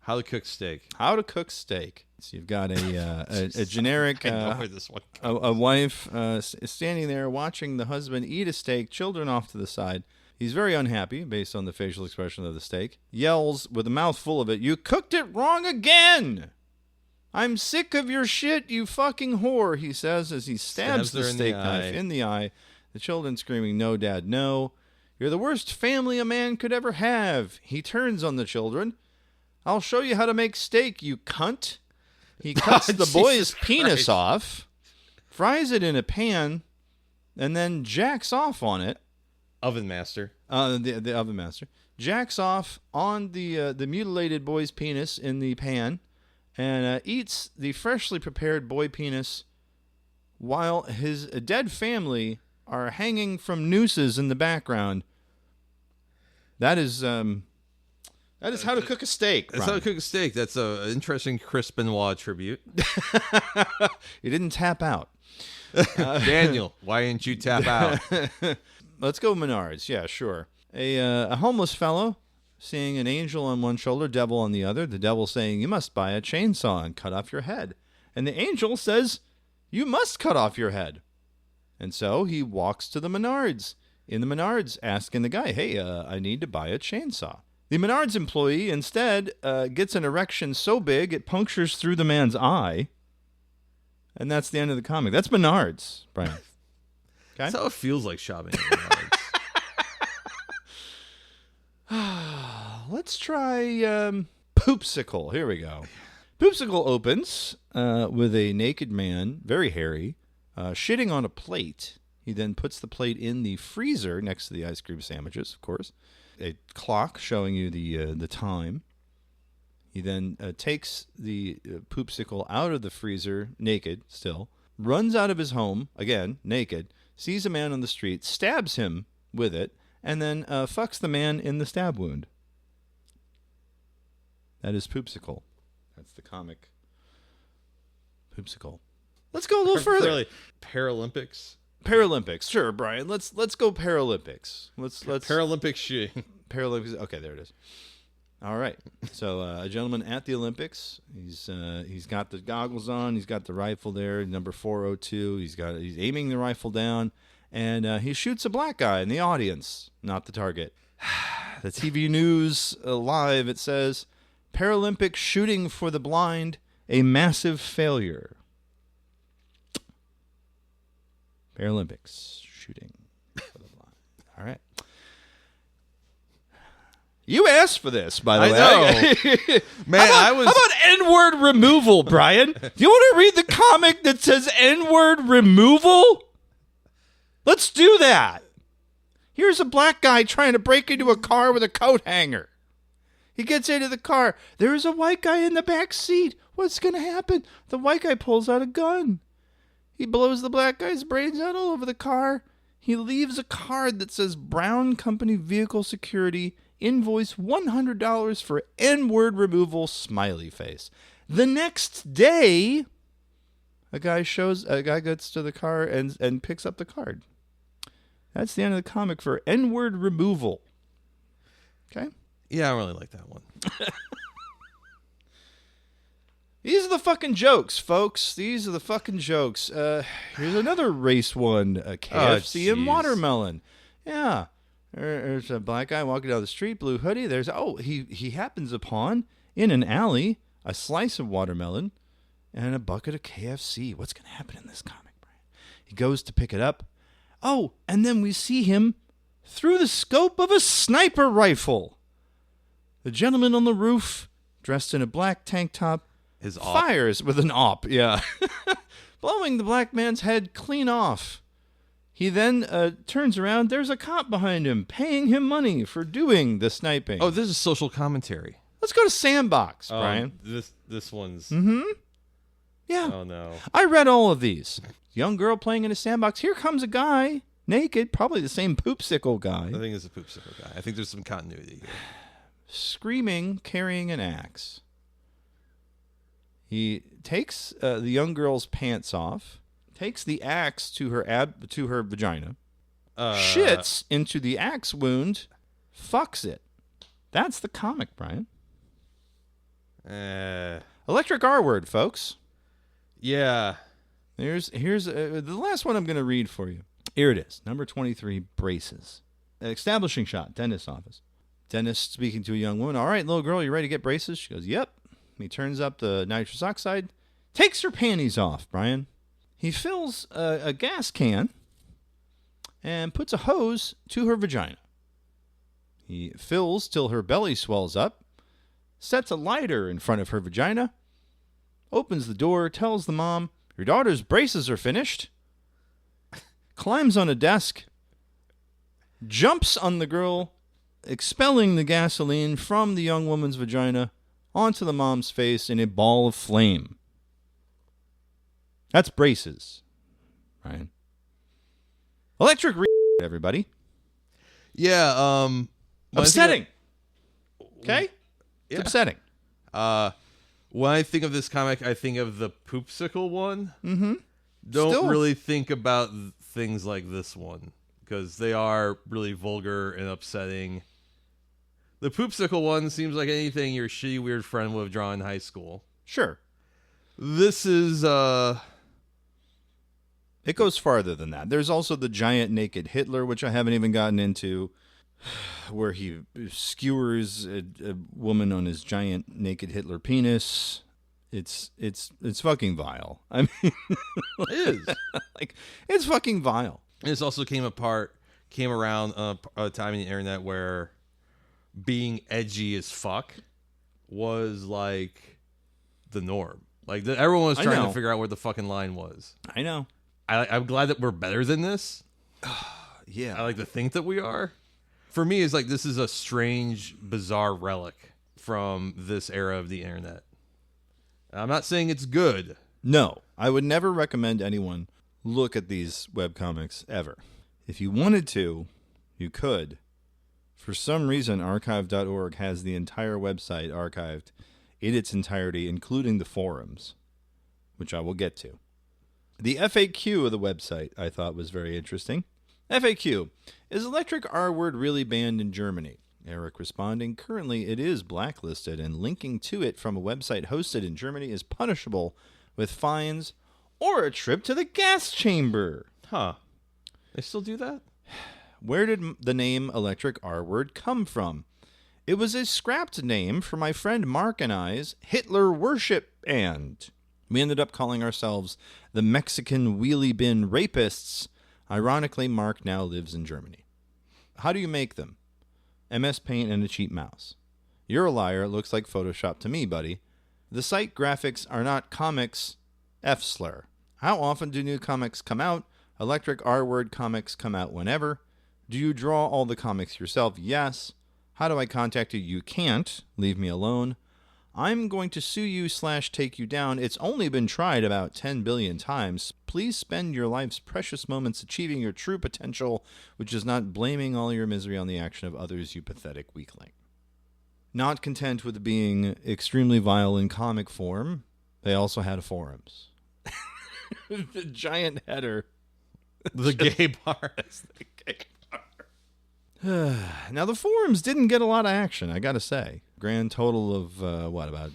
How to cook steak. How to cook steak. So you've got a generic I know where this one a wife standing there watching the husband eat a steak, children off to the side. He's very unhappy based on the facial expression of the steak. Yells with a mouth full of it, "You cooked it wrong again! I'm sick of your shit, you fucking whore," he says as he stabs the steak knife in the eye. The children screaming, "No, Dad, no. You're the worst family a man could ever have." He turns on the children. "I'll show you how to make steak, you cunt." He cuts the boy's penis off, fries it in a pan, and then jacks off on it. Oven master. The oven master jacks off on the mutilated boy's penis in the pan, and eats the freshly prepared boy penis, while his dead family are hanging from nooses in the background. That is how to cook a steak. That's how to cook a steak. That's an interesting Chris Benoit tribute. You didn't tap out. Daniel, why didn't you tap out? Let's go Menards. Yeah, sure. A homeless fellow seeing an angel on one shoulder, devil on the other. The devil saying, "You must buy a chainsaw and cut off your head." And the angel says, "You must cut off your head." And so he walks to the Menards. In the Menards, asking the guy, "Hey, I need to buy a chainsaw." The Menards employee instead gets an erection so big it punctures through the man's eye. And that's the end of the comic. That's Menards, Brian. Okay? That's how it feels like shopping at Menards. Let's try Poopsicle. Here we go. Poopsicle opens with a naked man, very hairy, shitting on a plate. He then puts the plate in the freezer next to the ice cream sandwiches, of course. A clock showing you the time. He then takes the Poopsicle out of the freezer, naked still, runs out of his home, again, naked, sees a man on the street, stabs him with it, and then fucks the man in the stab wound. That is Poopsicle. That's the comic Poopsicle. Let's go a little further. Really, Paralympics. Paralympics, sure, Brian. Let's go Paralympics. Let's Paralympic shooting. Paralympics. Okay, there it is. All right. So a gentleman at the Olympics. He's got the goggles on. He's got the rifle there, number 402. He's aiming the rifle down, and he shoots a black guy in the audience, not the target. The TV news live. It says Paralympic shooting for the blind, a massive failure. Paralympics shooting for the blind. All right. You asked for this, by the way. I know. Man, How about N-word removal, Brian? Do you want to read the comic that says N-word removal? Let's do that. Here's a black guy trying to break into a car with a coat hanger. He gets into the car. There's a white guy in the back seat. What's going to happen? The white guy pulls out a gun. He blows the black guy's brains out all over the car. He leaves a card that says Brown Company Vehicle Security, invoice $100 for N-word removal, smiley face. The next day, a guy gets to the car and picks up the card. That's the end of the comic for N-word removal. Okay? Yeah, I don't really like that one. These are the fucking jokes, folks. These are the fucking jokes. Here's another race one, KFC and watermelon. Yeah. There's a black guy walking down the street, blue hoodie. He happens upon, in an alley, a slice of watermelon and a bucket of KFC. What's going to happen in this comic, Brian? He goes to pick it up. Oh, and then we see him through the scope of a sniper rifle. The gentleman on the roof, dressed in a black tank top, fires with an op, yeah, blowing the black man's head clean off. He then turns around. There's a cop behind him, paying him money for doing the sniping. Oh, this is social commentary. Let's go to Sandbox, Brian. This one's... Mm-hmm. Yeah. Oh, no. I read all of these. Young girl playing in a sandbox. Here comes a guy, naked, probably the same Poopsicle guy. I think it's a Poopsicle guy. I think there's some continuity here. Screaming, carrying an axe. He takes the young girl's pants off, takes the axe to her vagina, shits into the axe wound, fucks it. That's the comic, Brian. Electric R word, folks. Yeah. Here's the last one I'm going to read for you. Here it is, number 23, braces. Establishing shot, dentist's office. Dentist speaking to a young woman. All right, little girl, you ready to get braces? She goes, yep. He turns up the nitrous oxide, takes her panties off, Brian. He fills a gas can and puts a hose to her vagina. He fills till her belly swells up, sets a lighter in front of her vagina, opens the door, tells the mom, your daughter's braces are finished, climbs on a desk, jumps on the girl, expelling the gasoline from the young woman's vagina onto the mom's face in a ball of flame. That's braces, right? Electric everybody. Yeah, upsetting. Okay? Yeah. It's upsetting. When I think of this comic, I think of the Poopsicle one. Mm-hmm. Don't really think about things like this one, because they are really vulgar and upsetting. The Poopsicle one seems like anything your shitty weird friend would have drawn in high school. Sure. This is it goes farther than that. There's also the giant naked Hitler, which I haven't even gotten into. where he skewers a woman on his giant naked Hitler penis. It's fucking vile. I mean, It is. like, it's fucking vile. This also came around a time in the internet where being edgy as fuck was like the norm. Like everyone was trying to figure out where the fucking line was. I know. I'm glad that we're better than this. Yeah. I like to think that we are. For me, it's like this is a strange, bizarre relic from this era of the internet. I'm not saying it's good. No, I would never recommend anyone look at these webcomics ever. If you wanted to, you could. For some reason, archive.org has the entire website archived in its entirety, including the forums, which I will get to. The FAQ of the website I thought was very interesting. FAQ, is electric R-word really banned in Germany? Eric responding, currently it is blacklisted, and linking to it from a website hosted in Germany is punishable with fines or a trip to the gas chamber. Huh. They still do that? Where did the name electric R-word come from? It was a scrapped name for my friend Mark and I's Hitler worship band. We ended up calling ourselves the Mexican Wheelie Bin Rapists. Ironically, Mark now lives in Germany. How do you make them? MS Paint and a cheap mouse. You're a liar. It looks like Photoshop to me, buddy. The site graphics are not comics. F-slur. How often do new comics come out? Electric R-word comics come out whenever. Do you draw all the comics yourself? Yes. How do I contact you? You can't. Leave me alone. I'm going to sue you / take you down. It's only been tried about 10 billion times. Please spend your life's precious moments achieving your true potential, which is not blaming all your misery on the action of others, you pathetic weakling. Not content with being extremely vile in comic form, they also had forums. The giant header. The gay bar. The gay bar. Now, the forums didn't get a lot of action, I gotta say. Grand total of, about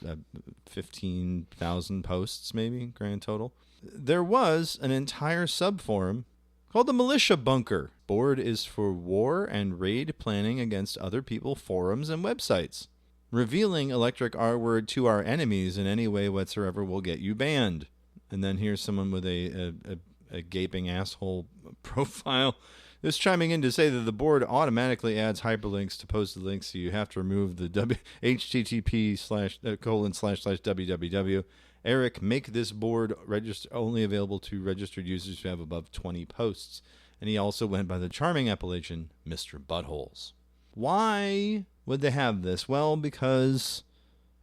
15,000 posts, maybe, grand total. There was an entire subforum called the Militia Bunker. Board is for war and raid planning against other people, forums, and websites. Revealing electric R-word to our enemies in any way whatsoever will get you banned. And then here's someone with a gaping asshole profile. This chiming in to say that the board automatically adds hyperlinks to posted links, so you have to remove the http://www. Eric, make this board only available to registered users who have above 20 posts. And he also went by the charming appellation, Mr. Buttholes. Why would they have this? Well, because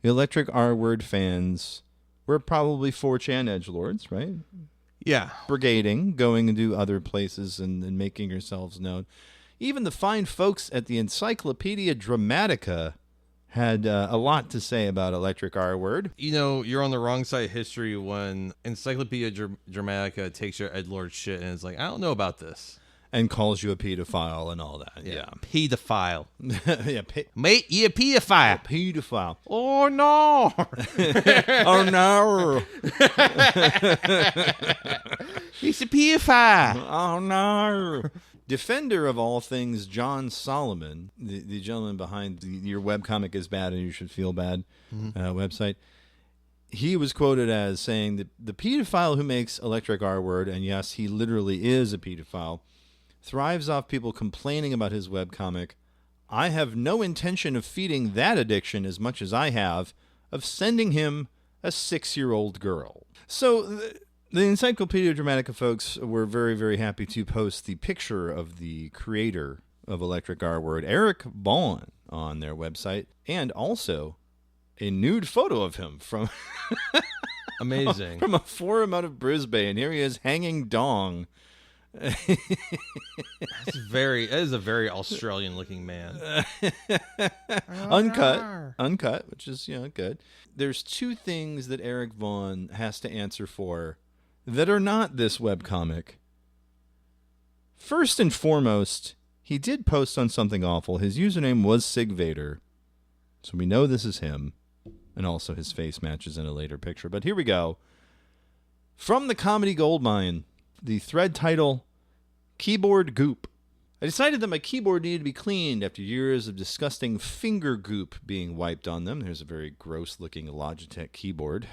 the electric R-word fans were probably 4chan edgelords, right? Yeah. Brigading, going into other places and making yourselves known. Even the fine folks at the Encyclopedia Dramatica had a lot to say about electric R-word. You know, you're on the wrong side of history when Encyclopedia Dramatica takes your edgelord shit and is like, I don't know about this. And calls you a pedophile and all that. Yeah. Pedophile. Yeah, Mate, you a pedophile. pedophile. Oh, no. Oh, no. He's a pedophile. Oh, no. Defender of all things, John Solomon, the gentleman behind the Your Webcomic is Bad and You Should Feel Bad website, he was quoted as saying that the pedophile who makes electric R-word, and yes, he literally is a pedophile, thrives off people complaining about his webcomic. I have no intention of feeding that addiction as much as I have of sending him a 6-year-old girl. So the Encyclopedia Dramatica folks were very, very happy to post the picture of the creator of electric R-word, Eric Vaughn, on their website, and also a nude photo of him from Amazing. from a forum out of Brisbane. Here he is hanging dong. That is a very Australian looking man. Uncut, which is, good. There's two things that Eric Vaughn has to answer for that are not this webcomic. First and foremost, he did post on something awful. His username was Sigvader, so we know this is him, and also his face matches in a later picture. But here we go. From the Comedy Goldmine, the thread title, Keyboard Goop. I decided that my keyboard needed to be cleaned after years of disgusting finger goop being wiped on them. There's a very gross-looking Logitech keyboard.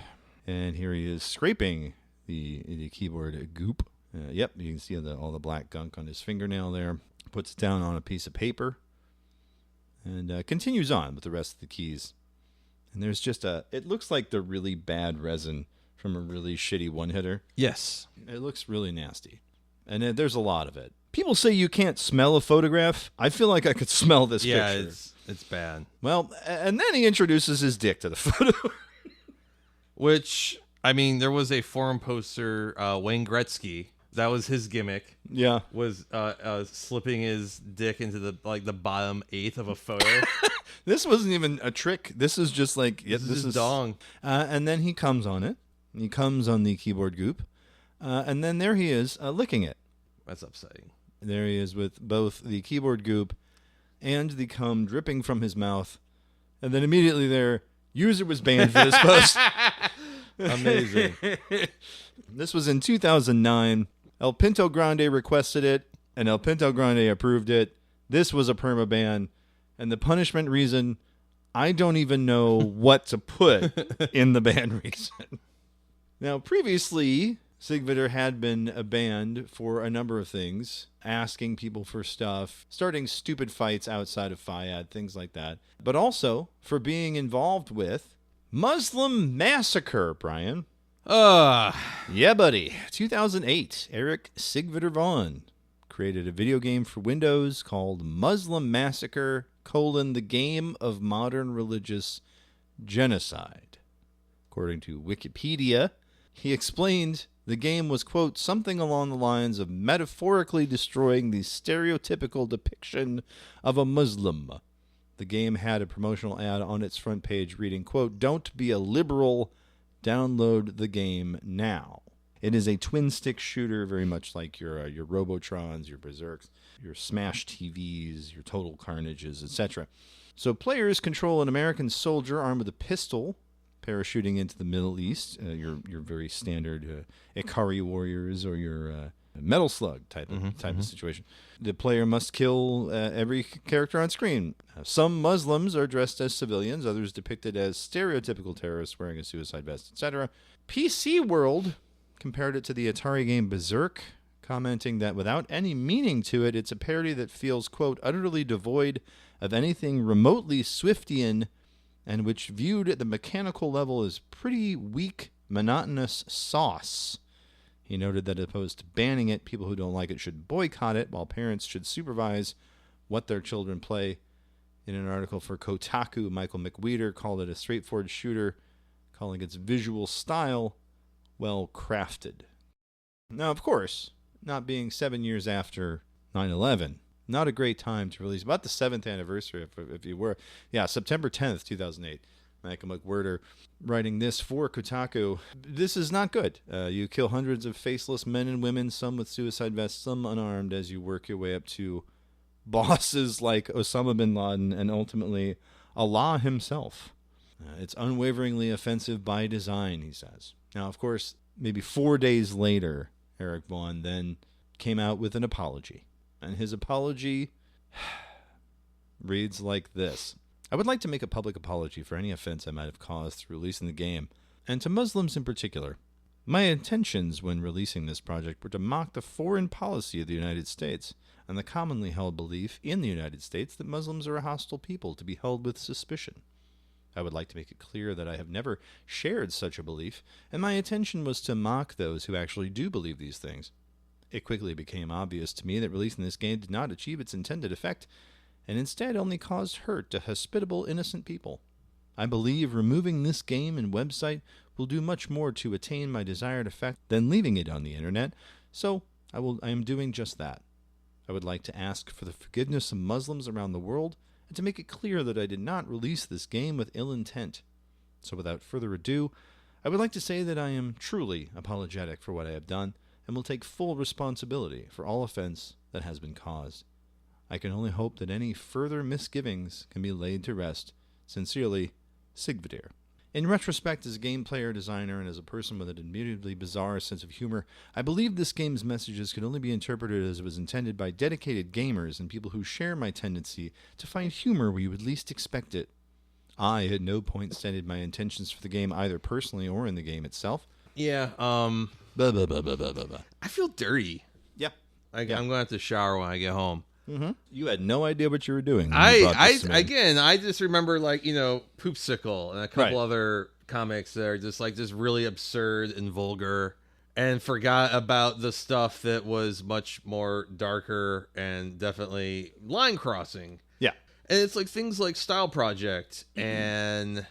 And here he is scraping the keyboard goop. Yep, you can see all the black gunk on his fingernail there. Puts it down on a piece of paper. And continues on with the rest of the keys. And there's just it looks like the really bad resin from a really shitty one-hitter. Yes. It looks really nasty. And there's a lot of it. People say you can't smell a photograph. I feel like I could smell this picture. Yeah, it's bad. Well, and then he introduces his dick to the photo. Which, I mean, there was a forum poster, Wayne Gretzky. That was his gimmick. Yeah. Was slipping his dick into the bottom eighth of a photo. This wasn't even a trick. This is just like... This is dong. And then he comes on it. He comes on the keyboard goop. And then there he is licking it. That's upsetting. There he is with both the keyboard goop and the cum dripping from his mouth. And then immediately there, user was banned for this post. Amazing. This was in 2009. El Pinto Grande requested it, and El Pinto Grande approved it. This was a permaban. And the punishment reason, I don't even know what to put in the ban reason. Now, previously... Sigvitter had been banned for a number of things, asking people for stuff, starting stupid fights outside of FIAD, things like that, but also for being involved with Muslim massacre, Brian. Yeah, buddy. 2008, Eric Sigvitter Vaughn created a video game for Windows called Muslim Massacre, the Game of Modern Religious Genocide. According to Wikipedia, he explained the game was, quote, something along the lines of metaphorically destroying the stereotypical depiction of a Muslim. The game had a promotional ad on its front page reading, quote, don't be a liberal, download the game now. It is a twin-stick shooter, very much like your Robotrons, your Berserks, your Smash TVs, your Total Carnages, etc. So players control an American soldier armed with a pistol, parachuting into the Middle East, your very standard Ikari warriors or your Metal Slug type of situation. The player must kill every character on screen. Some Muslims are dressed as civilians, others depicted as stereotypical terrorists wearing a suicide vest, etc. PC World compared it to the Atari game Berserk, commenting that without any meaning to it, it's a parody that feels, quote, utterly devoid of anything remotely Swiftian and which viewed at the mechanical level as pretty weak, monotonous sauce. He noted that opposed to banning it, people who don't like it should boycott it, while parents should supervise what their children play. In an article for Kotaku, Michael McWeeder called it a straightforward shooter, calling its visual style well crafted. Now, of course, not being 7 years after 9/11, not a great time to release. About the 7th anniversary, if you were. Yeah, September 10th, 2008. Michael McWhirter writing this for Kotaku. This is not good. You kill hundreds of faceless men and women, some with suicide vests, some unarmed, as you work your way up to bosses like Osama bin Laden and ultimately Allah himself. It's unwaveringly offensive by design, he says. Now, of course, maybe 4 days later, Eric Vaughn then came out with an apology. And his apology reads like this. I would like to make a public apology for any offense I might have caused through releasing the game, and to Muslims in particular. My intentions when releasing this project were to mock the foreign policy of the United States and the commonly held belief in the United States that Muslims are a hostile people to be held with suspicion. I would like to make it clear that I have never shared such a belief, and my intention was to mock those who actually do believe these things. It quickly became obvious to me that releasing this game did not achieve its intended effect, and instead only caused hurt to hospitable, innocent people. I believe removing this game and website will do much more to attain my desired effect than leaving it on the internet, so I am doing just that. I would like to ask for the forgiveness of Muslims around the world, and to make it clear that I did not release this game with ill intent. So without further ado, I would like to say that I am truly apologetic for what I have done, and will take full responsibility for all offense that has been caused. I can only hope that any further misgivings can be laid to rest. Sincerely, Sigvidir. In retrospect, as a game player, designer, and as a person with an admittedly bizarre sense of humor, I believe this game's messages could only be interpreted as it was intended by dedicated gamers and people who share my tendency to find humor where you would least expect it. I at no point stated my intentions for the game either personally or in the game itself. Yeah. Blah, blah, blah, blah, blah, blah. I feel dirty. Yeah. I'm going to have to shower when I get home. Mm-hmm. You had no idea what you were doing. I just remember Poopsicle and a couple Right. other comics that are just really absurd and vulgar, and forgot about the stuff that was much more darker and definitely line crossing. Yeah. And it's like things like Style Project and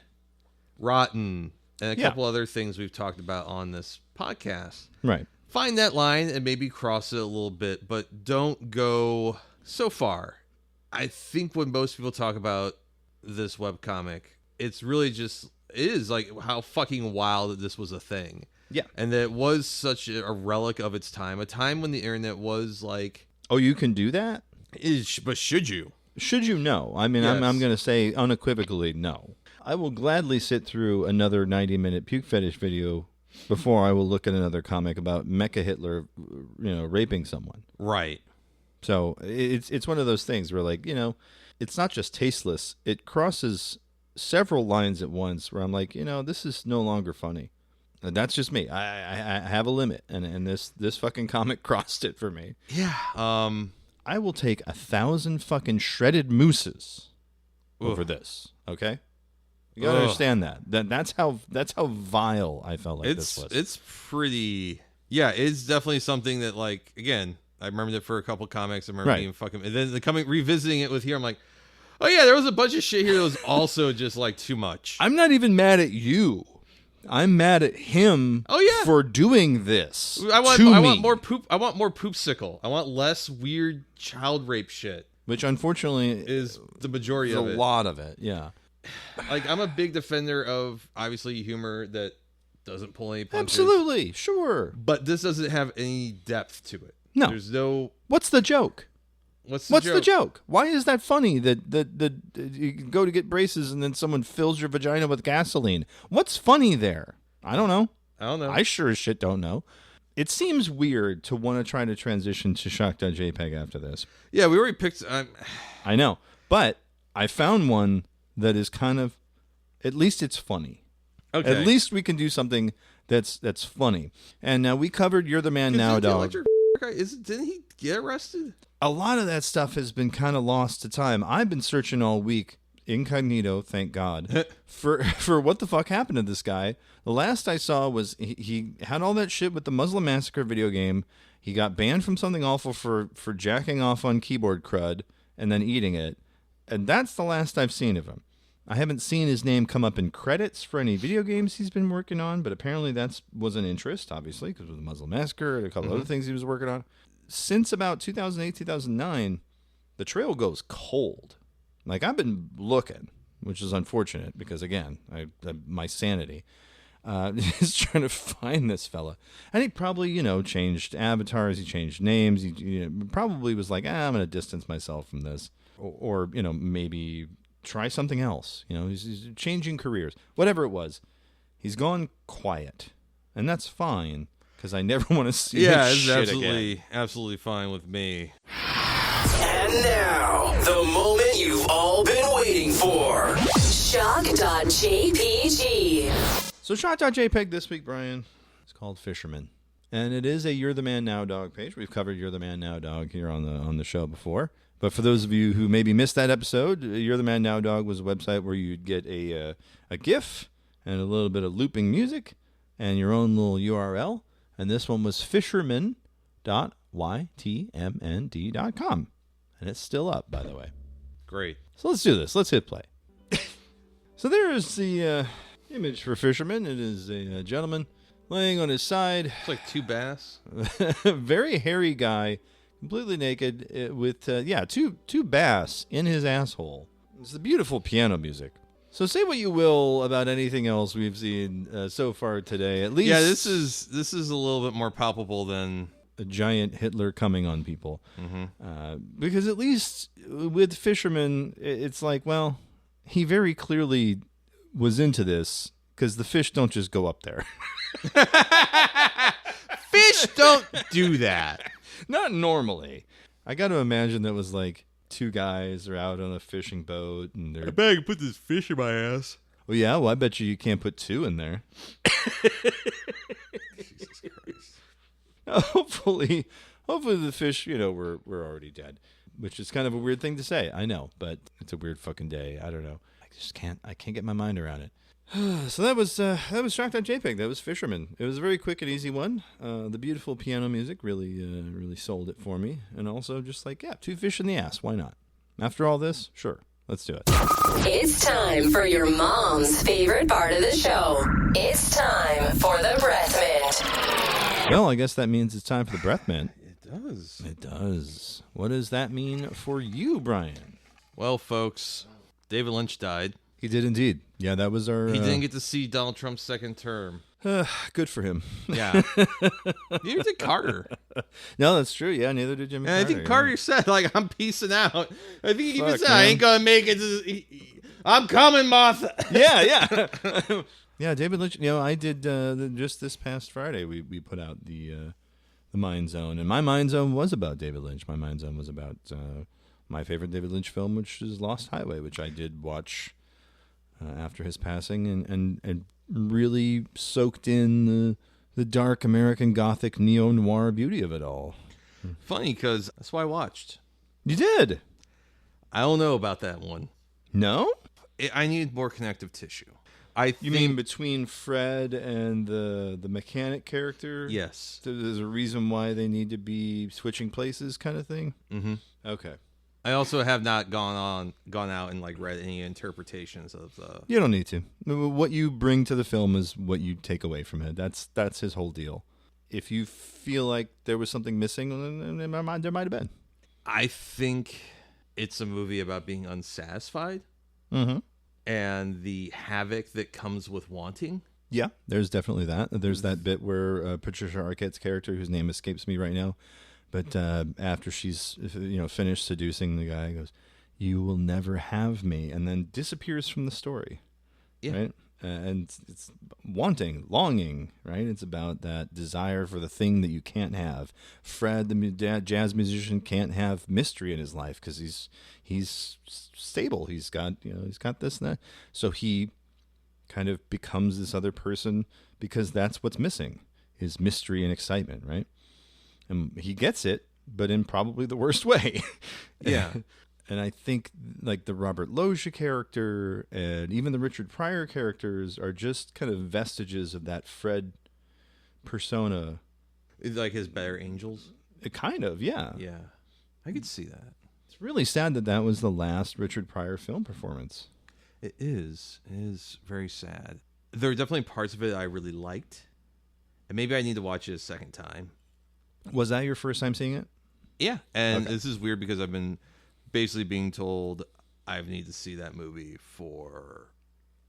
Rotten and a couple other things we've talked about on this podcast. Right. Find that line and maybe cross it a little bit, but don't go so far. I think when most people talk about this webcomic, it's really it is like how fucking wild that this was a thing. Yeah. And that it was such a relic of its time, a time when the internet was like... Oh, you can do that? But should you? Should you? No. I mean, Yes. I'm going to say unequivocally no. I will gladly sit through another 90-minute puke fetish video before I will look at another comic about Mecha Hitler, raping someone. Right. So it's one of those things where, it's not just tasteless. It crosses several lines at once where I'm like, this is no longer funny. And that's just me. I have a limit, and this fucking comic crossed it for me. Yeah. I will take 1,000 fucking shredded mooses over this. Okay, you gotta understand that. That's how vile I felt like this was. It's pretty. Yeah, it's definitely something that, again, I remembered it for a couple comics. I remember being fucking, and then revisiting it with here. I'm like, oh yeah, there was a bunch of shit here that was also just too much. I'm not even mad at you. I'm mad at him. Oh, yeah. For doing this. I want more poop. I want more poopsicle. I want less weird child rape shit. Which unfortunately is the majority of it. A lot of it, yeah. I'm a big defender of obviously humor that doesn't pull any punches. Absolutely, sure. But this doesn't have any depth to it. No. There's no. What's the joke? What's the joke? Why is that funny that you go to get braces and then someone fills your vagina with gasoline? What's funny there? I don't know. I sure as shit don't know. It seems weird to want to try to transition to shock.jpg after this. Yeah, we already picked... I know. But I found one that is kind of... At least it's funny. Okay. At least we can do something that's funny. And we covered You're the Man Now, Dog. Didn't he get arrested? A lot of that stuff has been kind of lost to time. I've been searching all week, incognito, thank God, for what the fuck happened to this guy. The last I saw was he had all that shit with the Muslim Massacre video game. He got banned from something awful for jacking off on keyboard crud and then eating it. And that's the last I've seen of him. I haven't seen his name come up in credits for any video games he's been working on, but apparently that was an interest, obviously, because of the Muslim Massacre and a couple other things he was working on. Since about 2008, 2009, the trail goes cold. I've been looking, which is unfortunate because, again, my sanity is trying to find this fella. And he probably, changed avatars. He changed names. He probably was like, I'm going to distance myself from this. Or maybe try something else. He's changing careers. Whatever it was, he's gone quiet. And that's fine. Because I never want to see his shit again. Absolutely fine with me. And now, the moment you've all been waiting for. Shock.jpg. So Shock.jpg this week, Brian, it's called Fisherman. And it is a You're the Man Now Dog page. We've covered You're the Man Now Dog here on the show before. But for those of you who maybe missed that episode, You're the Man Now Dog was a website where you'd get a GIF and a little bit of looping music and your own little URL. And this one was fisherman.ytmnd.com. And it's still up, by the way. Great. So let's do this. Let's hit play. So there is the image for Fisherman. It is a gentleman laying on his side. It's like two bass. Very hairy guy, completely naked, with, two bass in his asshole. It's the beautiful piano music. So say what you will about anything else we've seen so far today. At least, this is a little bit more palpable than a giant Hitler coming on people. Because at least with Fisherman, it's like, well, he very clearly was into this because the fish don't just go up there. Fish don't do that. Not normally. I got to imagine that was like two guys are out on a fishing boat and they're. I bet I can put this fish in my ass. Well, yeah. Well, I bet you can't put two in there. Jesus Christ. Hopefully the fish, were already dead, which is kind of a weird thing to say. I know, but it's a weird fucking day. I don't know. I can't get my mind around it. So that was Shocked on JPEG. That was Fisherman. It was a very quick and easy one. The beautiful piano music really sold it for me, and also just like, yeah, two fish in the ass. Why not? After all this, sure, let's do it. It's time for your mom's favorite part of the show. It's time for the breath mint. Well, I guess that means it's time for the breath mint. It does. It does. What does that mean for you, Brian? Well, folks, David Lynch died. He did indeed. Yeah, that was our. He didn't get to see Donald Trump's second term. Good for him. Yeah. Neither did Carter. No, that's true. Yeah, neither did Jimmy And Carter. I think Carter said, like, I'm peacing out. I think he even Fuck, said, I ain't going to make it. I'm coming, Martha. Yeah. Yeah, David Lynch. I did just this past Friday. We put out the Mind Zone, and my Mind Zone was about David Lynch. My Mind Zone was about my favorite David Lynch film, which is Lost Highway, which I did watch after his passing, and really soaked in the dark American Gothic neo-noir beauty of it all. Funny, because that's why I watched. You did? I don't know about that one. No? I needed more connective tissue. You mean between Fred and the mechanic character? Yes. There's a reason why they need to be switching places, kind of thing? Mm-hmm. Okay. I also have not gone out and like read any interpretations of the. You don't need to. What you bring to the film is what you take away from it. That's his whole deal. If you feel like there was something missing, then in my mind there might have been. I think it's a movie about being unsatisfied. Mm-hmm. And the havoc that comes with wanting. Yeah, there's definitely that. There's that bit where Patricia Arquette's character, whose name escapes me right now, but after she's finished seducing the guy, goes, "You will never have me," and then disappears from the story. Yeah. Right? And it's wanting, longing, right? It's about that desire for the thing that you can't have. Fred, the jazz musician, can't have mystery in his life because he's stable. He's got this and that. So he kind of becomes this other person because that's what's missing, is mystery and excitement, right? And he gets it, but in probably the worst way. Yeah. And I think like the Robert Loggia character and even the Richard Pryor characters are just kind of vestiges of that Fred persona. Like his better angels. Kind of, yeah. Yeah. I could see that. It's really sad that was the last Richard Pryor film performance. It is. It is very sad. There are definitely parts of it I really liked. And maybe I need to watch it a second time. Was that your first time seeing it? Yeah. And Okay. This is weird because I've been basically being told I need to see that movie for,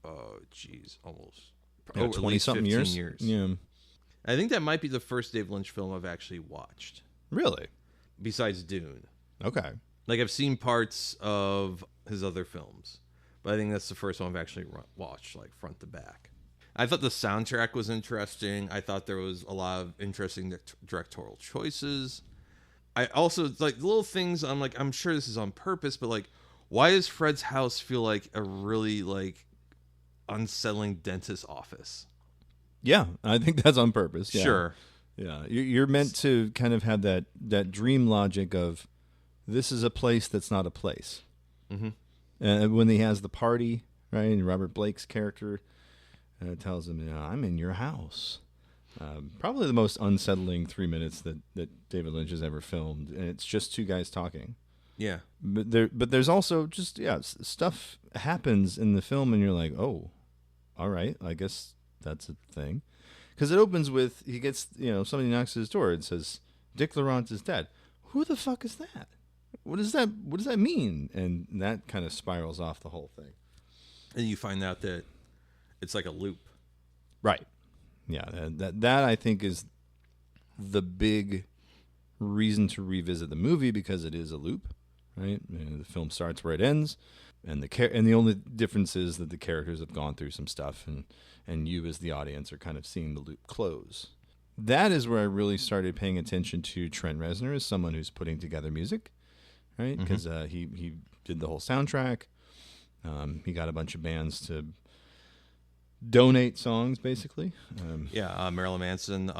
almost 20-something years. Yeah. I think that might be the first David Lynch film I've actually watched. Really? Besides Dune. Okay. Like, I've seen parts of his other films, but I think that's the first one I've actually watched, like, front to back. I thought the soundtrack was interesting. I thought there was a lot of interesting directorial choices. I also, like, little things, I'm sure this is on purpose, but, like, why does Fred's house feel like a really, like, unsettling dentist office? Yeah, I think that's on purpose. Yeah. Sure. Yeah, you're meant to kind of have that dream logic of this is a place that's not a place. Mm-hmm. And when he has the party, right, and Robert Blake's character tells him, I'm in your house. Probably the most unsettling 3 minutes that David Lynch has ever filmed, and it's just two guys talking. Yeah. But there's also just, stuff happens in the film, and you're like, oh, all right, I guess that's a thing. Because it opens with, he gets, somebody knocks at his door and says, Dick Laurent is dead. Who the fuck is that? What does that mean? And that kind of spirals off the whole thing. And you find out that it's like a loop. Right. Yeah, that I think is the big reason to revisit the movie, because it is a loop, right? The film starts where it ends. and the only difference is that the characters have gone through some stuff, and you as the audience are kind of seeing the loop close. That is where I really started paying attention to Trent Reznor as someone who's putting together music, right? Because he did the whole soundtrack. He got a bunch of bands to donate songs, basically. Marilyn Manson,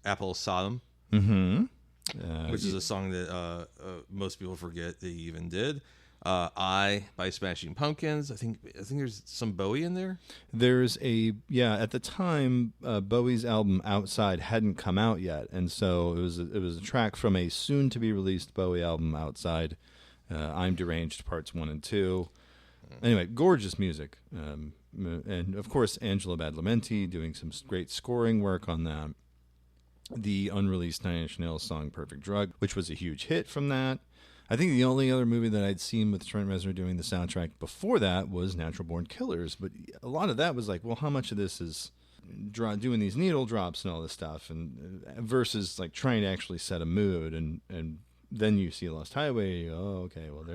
Apple Sodom, which is a song that most people forget they even did. I by Smashing Pumpkins. I think there's some Bowie in there. There's at the time Bowie's album Outside hadn't come out yet, and so it was a track from a soon to be released Bowie album Outside. I'm Deranged Parts 1 and 2. Anyway, gorgeous music, and of course Angelo Badalamenti doing some great scoring work on that. The unreleased Nine Inch Nails song Perfect Drug, which was a huge hit from that. I think the only other movie that I'd seen with Trent Reznor doing the soundtrack before that was Natural Born Killers, but a lot of that was like, well, how much of this is doing these needle drops and all this stuff, and versus like trying to actually set a mood, and then you see Lost Highway. Oh, okay, well,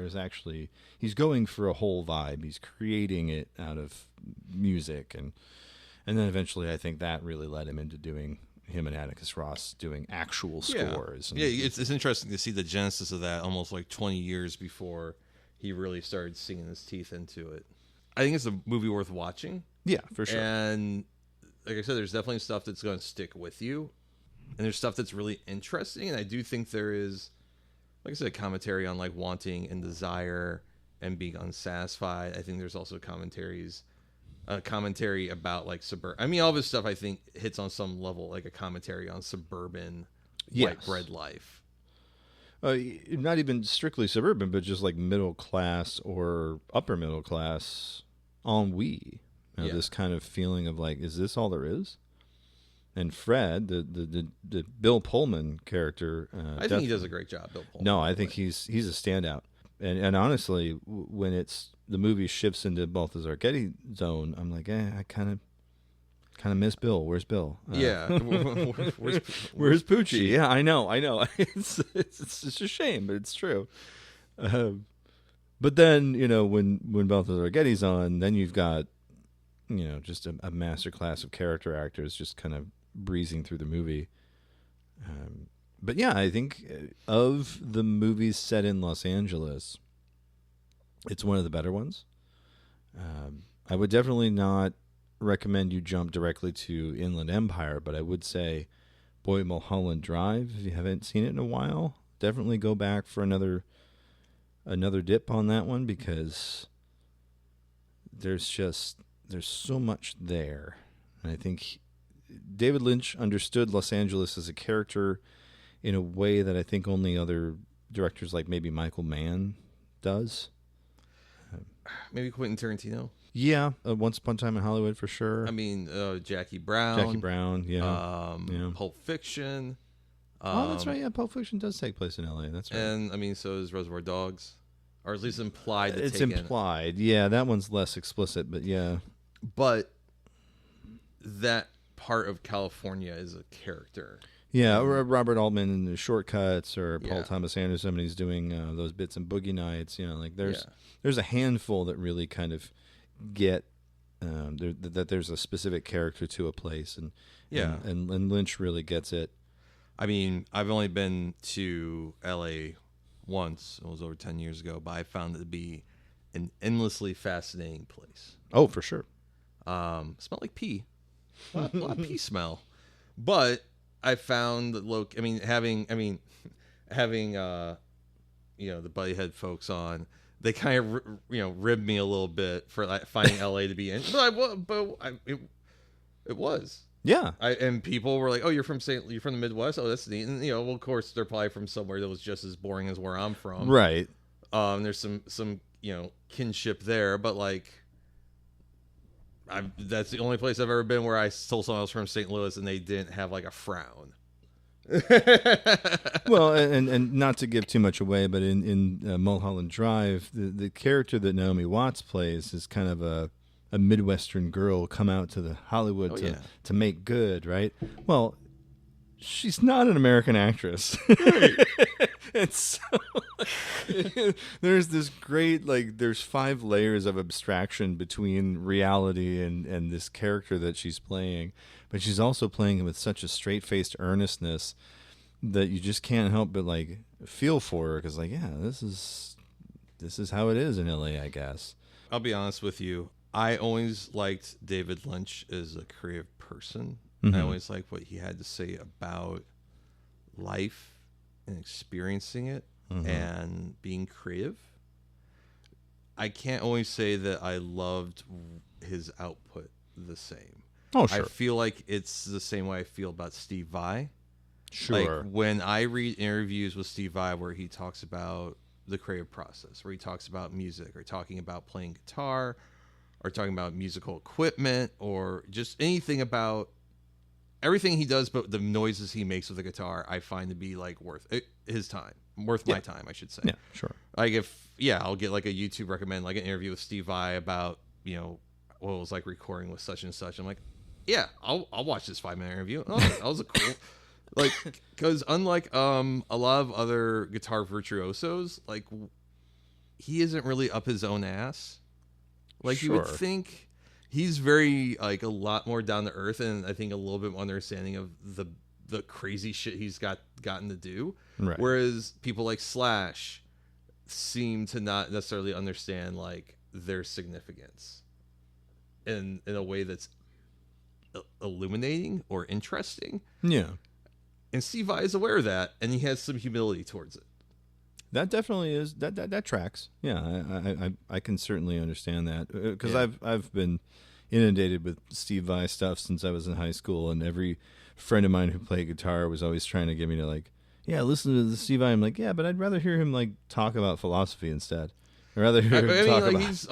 he's going for a whole vibe. He's creating it out of music, and then eventually I think that really led him into doing him and Atticus Ross doing actual scores. Yeah, it's interesting to see the genesis of that almost like 20 years before he really started sinking his teeth into it. I think it's a movie worth watching. Yeah, for sure. And like I said, there's definitely stuff that's going to stick with you, and there's stuff that's really interesting. And I do think there is, like I said, commentary on like wanting and desire and being unsatisfied. I think there's also commentary about like suburban. I mean, all this stuff I think hits on some level like a commentary on suburban white bread life. Not even strictly suburban, but just like middle class or upper middle class ennui. This kind of feeling of like, is this all there is? And Fred, the Bill Pullman character, I think he does a great job. Bill Pullman. No, I think he's a standout. And honestly, when the movie shifts into Balthazar Getty zone, I'm like, I kind of miss Bill. Where's Bill? Where's Poochie? Yeah, I know. It's a shame, but it's true. But then when Balthazar Getty's on, then you've got just a masterclass of character actors just kind of breezing through the movie. But yeah, I think of the movies set in Los Angeles, it's one of the better ones. I would definitely not recommend you jump directly to Inland Empire, but I would say, boy, Mulholland Drive, if you haven't seen it in a while, definitely go back for another dip on that one, because there's so much there. And I think David Lynch understood Los Angeles as a character in a way that I think only other directors like maybe Michael Mann does. Maybe Quentin Tarantino. Yeah, Once Upon a Time in Hollywood for sure. I mean, Jackie Brown. Yeah. Pulp Fiction. That's right. Yeah, Pulp Fiction does take place in L.A. That's right. And I mean, so is Reservoir Dogs, or at least implied. It's implied. Yeah, that one's less explicit, but yeah. But that part of California is a character. Yeah, or Robert Altman in the Shortcuts, or Paul Thomas Anderson when he's doing those bits in Boogie Nights. Like there's a handful that really kind of get that there's a specific character to a place, and Lynch really gets it. I mean, I've only been to L.A. once. It was over 10 years ago, but I found it to be an endlessly fascinating place. Oh, for sure. Smelled like pee. A lot of pee smell. But I found that having the Buddy Head folks on, they kind of ribbed me a little bit for like finding LA to be in, it was. Yeah. And people were like, "Oh, you're from the Midwest? Oh, that's neat." And well, of course, they're probably from somewhere that was just as boring as where I'm from. Right. There's some kinship there, but like, that's the only place I've ever been where I told someone else from St. Louis and they didn't have like a frown. Well, and not to give too much away, but in Mulholland Drive, the character that Naomi Watts plays is kind of a Midwestern girl come out to the Hollywood to make good, right? Well, she's not an American actress. Right. And so There's this great, like, there's 5 layers of abstraction between reality and this character that she's playing, but she's also playing it with such a straight-faced earnestness that you just can't help but, like, feel for her, because, like, yeah, this is how it is in LA, I guess. I'll be honest with you. I always liked David Lynch as a creative person. I always liked what he had to say about life and experiencing it and being creative. I can't always say that I loved his output the same. Oh, sure. I feel like it's the same way I feel about Steve Vai. Sure. Like when I read interviews with Steve Vai where he talks about the creative process, where he talks about music or talking about playing guitar or talking about musical equipment or just anything about everything he does, but the noises he makes with the guitar, I find to be like worth his time, worth my time, I should say. Yeah, sure. Like I'll get like a YouTube recommend, like an interview with Steve Vai about, what it was like recording with such and such. I'm like, yeah, I'll watch this 5-minute interview. Oh, that was a cool, like, because unlike a lot of other guitar virtuosos, like he isn't really up his own ass. Like you would think. He's very, like, a lot more down to earth, and I think a little bit more understanding of the crazy shit he's gotten to do. Right. Whereas people like Slash seem to not necessarily understand, like, their significance in a way that's illuminating or interesting. Yeah. And Steve Vai is aware of that, and he has some humility towards it. That definitely is that tracks. Yeah, I can certainly understand that because I've been inundated with Steve Vai stuff since I was in high school, and every friend of mine who played guitar was always trying to get me to, like, yeah, listen to the Steve Vai. I'm like, yeah, but I'd rather hear him, like, talk about philosophy instead. I'd rather hear him talk about. He's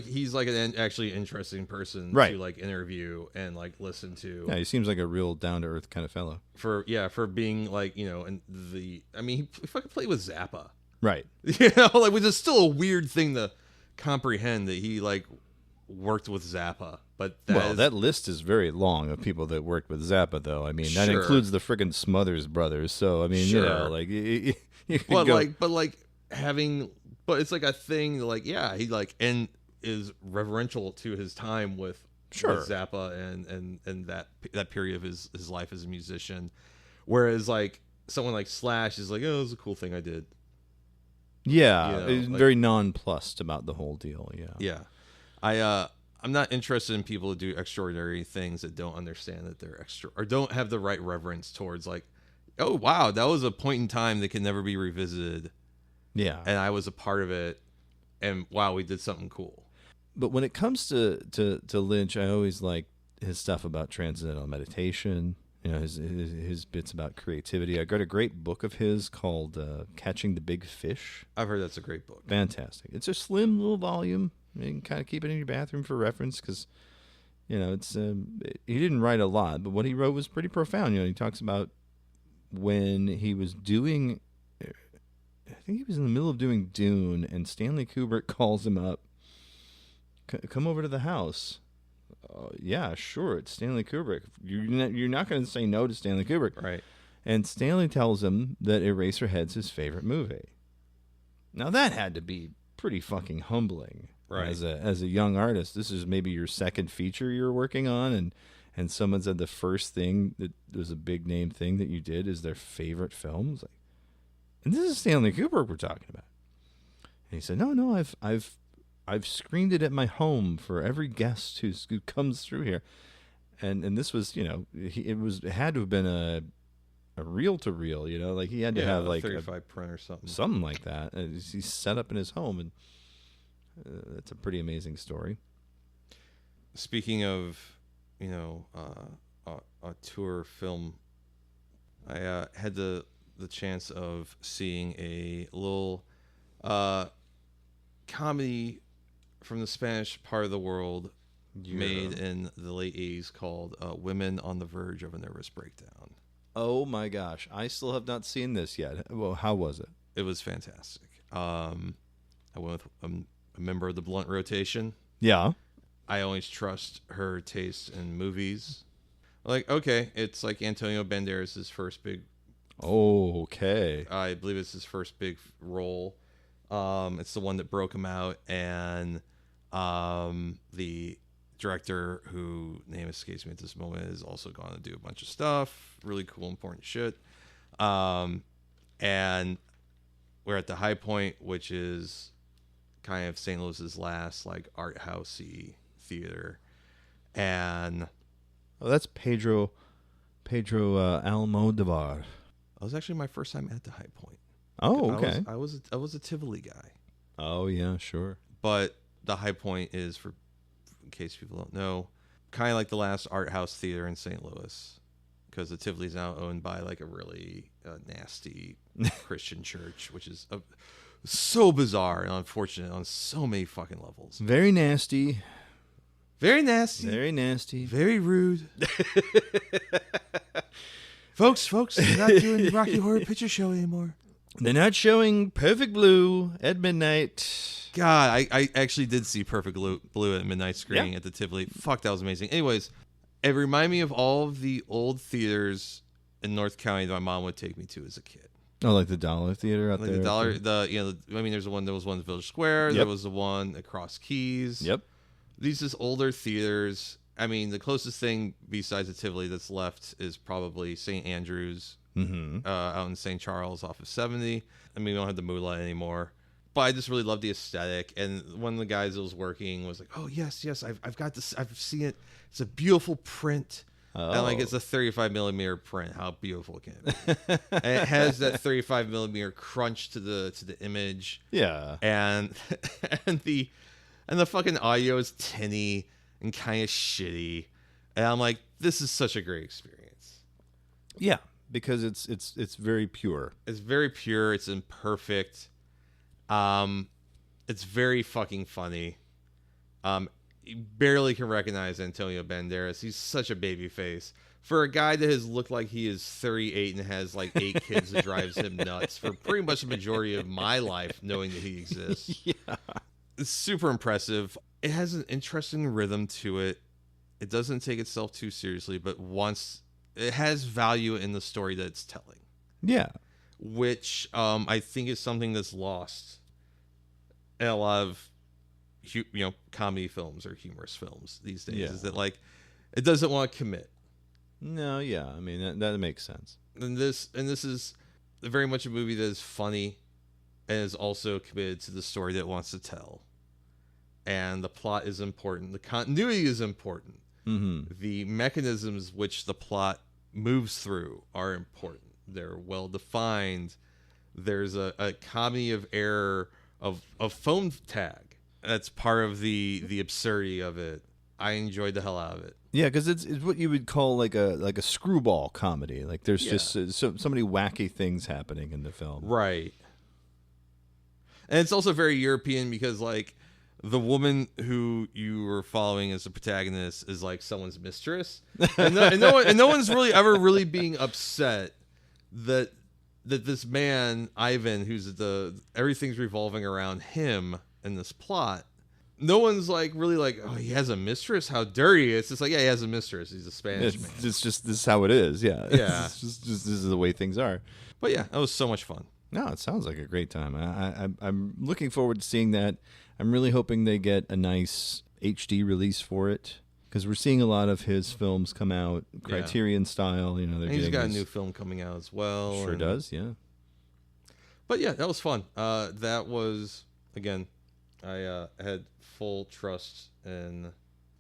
he's like an actually interesting person to, like, interview and, like, listen to. Yeah, he seems like a real down to earth kind of fellow. For being, like, and he fucking played with Zappa. Right. Like, which is still a weird thing to comprehend that he, like, worked with Zappa. But that list is very long of people that worked with Zappa, though. I mean, that includes the friggin' Smothers Brothers. So I mean, like, you but it's like a thing. Like, yeah, he, like, and is reverential to his time with Zappa and that period of his life as a musician. Whereas, like, someone like Slash is like, oh, it was a cool thing I did. Yeah, very nonplussed about the whole deal. Yeah. I'm not interested in people who do extraordinary things that don't understand that they're extra or don't have the right reverence towards, like, oh wow, that was a point in time that can never be revisited. Yeah, and I was a part of it, and wow, we did something cool. But when it comes to Lynch, I always like his stuff about transcendental meditation. His bits about creativity. I got a great book of his called Catching the Big Fish. I've heard that's a great book. Fantastic. It's a slim little volume. You can kind of keep it in your bathroom for reference because, it's he didn't write a lot, but what he wrote was pretty profound. He talks about when he was doing, I think he was in the middle of doing Dune, and Stanley Kubrick calls him up, come over to the house. Yeah, sure, it's Stanley Kubrick. You're not going to say no to Stanley Kubrick. Right. And Stanley tells him that Eraserhead's his favorite movie. Now that had to be pretty fucking humbling. Right. As a young artist, this is maybe your second feature you're working on, and someone said the first thing that was a big name thing that you did is their favorite film. It's like, and this is Stanley Kubrick we're talking about. And he said, no, I've screened it at my home for every guest who comes through here, and this was, it had to have been a reel to reel, like he had to have like 35 print or something like that. And he's set up in his home, and that's a pretty amazing story. Speaking of, a tour film, I had the chance of seeing a little comedy from the Spanish part of the world made in the late 80s called Women on the Verge of a Nervous Breakdown. Oh my gosh, I still have not seen this yet. Well, how was it? It was fantastic. I went with a member of the Blunt Rotation. Yeah. I always trust her taste in movies. Like, okay, it's like Antonio Banderas' first big Oh, okay. I believe it's his first big role. It's the one that broke him out, and the director, who name escapes me at this moment, is also going to do a bunch of stuff. Really cool, important shit. And we're at the High Point, which is kind of St. Louis's last like art housey theater, and that's Pedro Almodovar. that was actually my first time at the High Point. Oh, okay. I was a Tivoli guy. Oh yeah, sure. But the High Point is, in case people don't know, kind of like the last art house theater in St. Louis, because the Tivoli is now owned by like a really nasty Christian church, which is so bizarre and unfortunate on so many fucking levels. Very nasty. Very nasty. Very nasty. Very rude. Folks, they're not doing the Rocky Horror Picture Show anymore. They're not showing Perfect Blue at midnight. God, I actually did see Perfect Blue at midnight screening at the Tivoli. Fuck, that was amazing. Anyways, it reminded me of all of the old theaters in North County that my mom would take me to as a kid. Oh, like the Dollar Theater out like there? The Dollar, there was one in Village Square. Yep. There was the one across Keys. Yep. These just older theaters. I mean, the closest thing besides the Tivoli that's left is probably St. Andrews out in St. Charles off of 70. I mean, we don't have the Moolah anymore. But I just really loved the aesthetic. And one of the guys that was working was like, oh, yes, I've got this. I've seen it. It's a beautiful print. Oh. And like, it's a 35 millimeter print. How beautiful can it be? And it has that 35 millimeter crunch to the image. Yeah. And the fucking audio is tinny and kind of shitty. And I'm like, this is such a great experience. Yeah, because it's very pure. It's very pure. It's imperfect. It's very fucking funny. You barely can recognize Antonio Banderas. He's such a baby face. For a guy that has looked like he is 38 and has like 8 kids that drives him nuts for pretty much the majority of my life, knowing that he exists. Yeah. It's super impressive. It has an interesting rhythm to it. It doesn't take itself too seriously, but it has value in the story that it's telling. Yeah. Which I think is something that's lost in a lot of comedy films or humorous films these days. Yeah. Is that like it doesn't want to commit. No, yeah. I mean that makes sense. And this is very much a movie that is funny and is also committed to the story that it wants to tell. And the plot is important. The continuity is important. Mm-hmm. The mechanisms which the plot moves through are important. They're well defined. There's a comedy of error of phone tag. That's part of the absurdity of it. I enjoyed the hell out of it. Yeah, because it's what you would call like a screwball comedy. Like there's just so many wacky things happening in the film. Right. And it's also very European because like the woman who you were following as the protagonist is like someone's mistress, and no one's really ever really being upset that this man Ivan, who's everything's revolving around him in this plot. No one's like really like, oh, he has a mistress. How dirty! It's just like, yeah, he has a mistress. He's a Spanish man. It's just this is how it is. Yeah. Yeah. It's just this is the way things are. But yeah, that was so much fun. No, it sounds like a great time. I'm looking forward to seeing that. I'm really hoping they get a nice HD release for it because we're seeing a lot of his films come out Criterion style. And he's got a new film coming out as well. Sure does, yeah. But yeah, that was fun. That was again, I had full trust in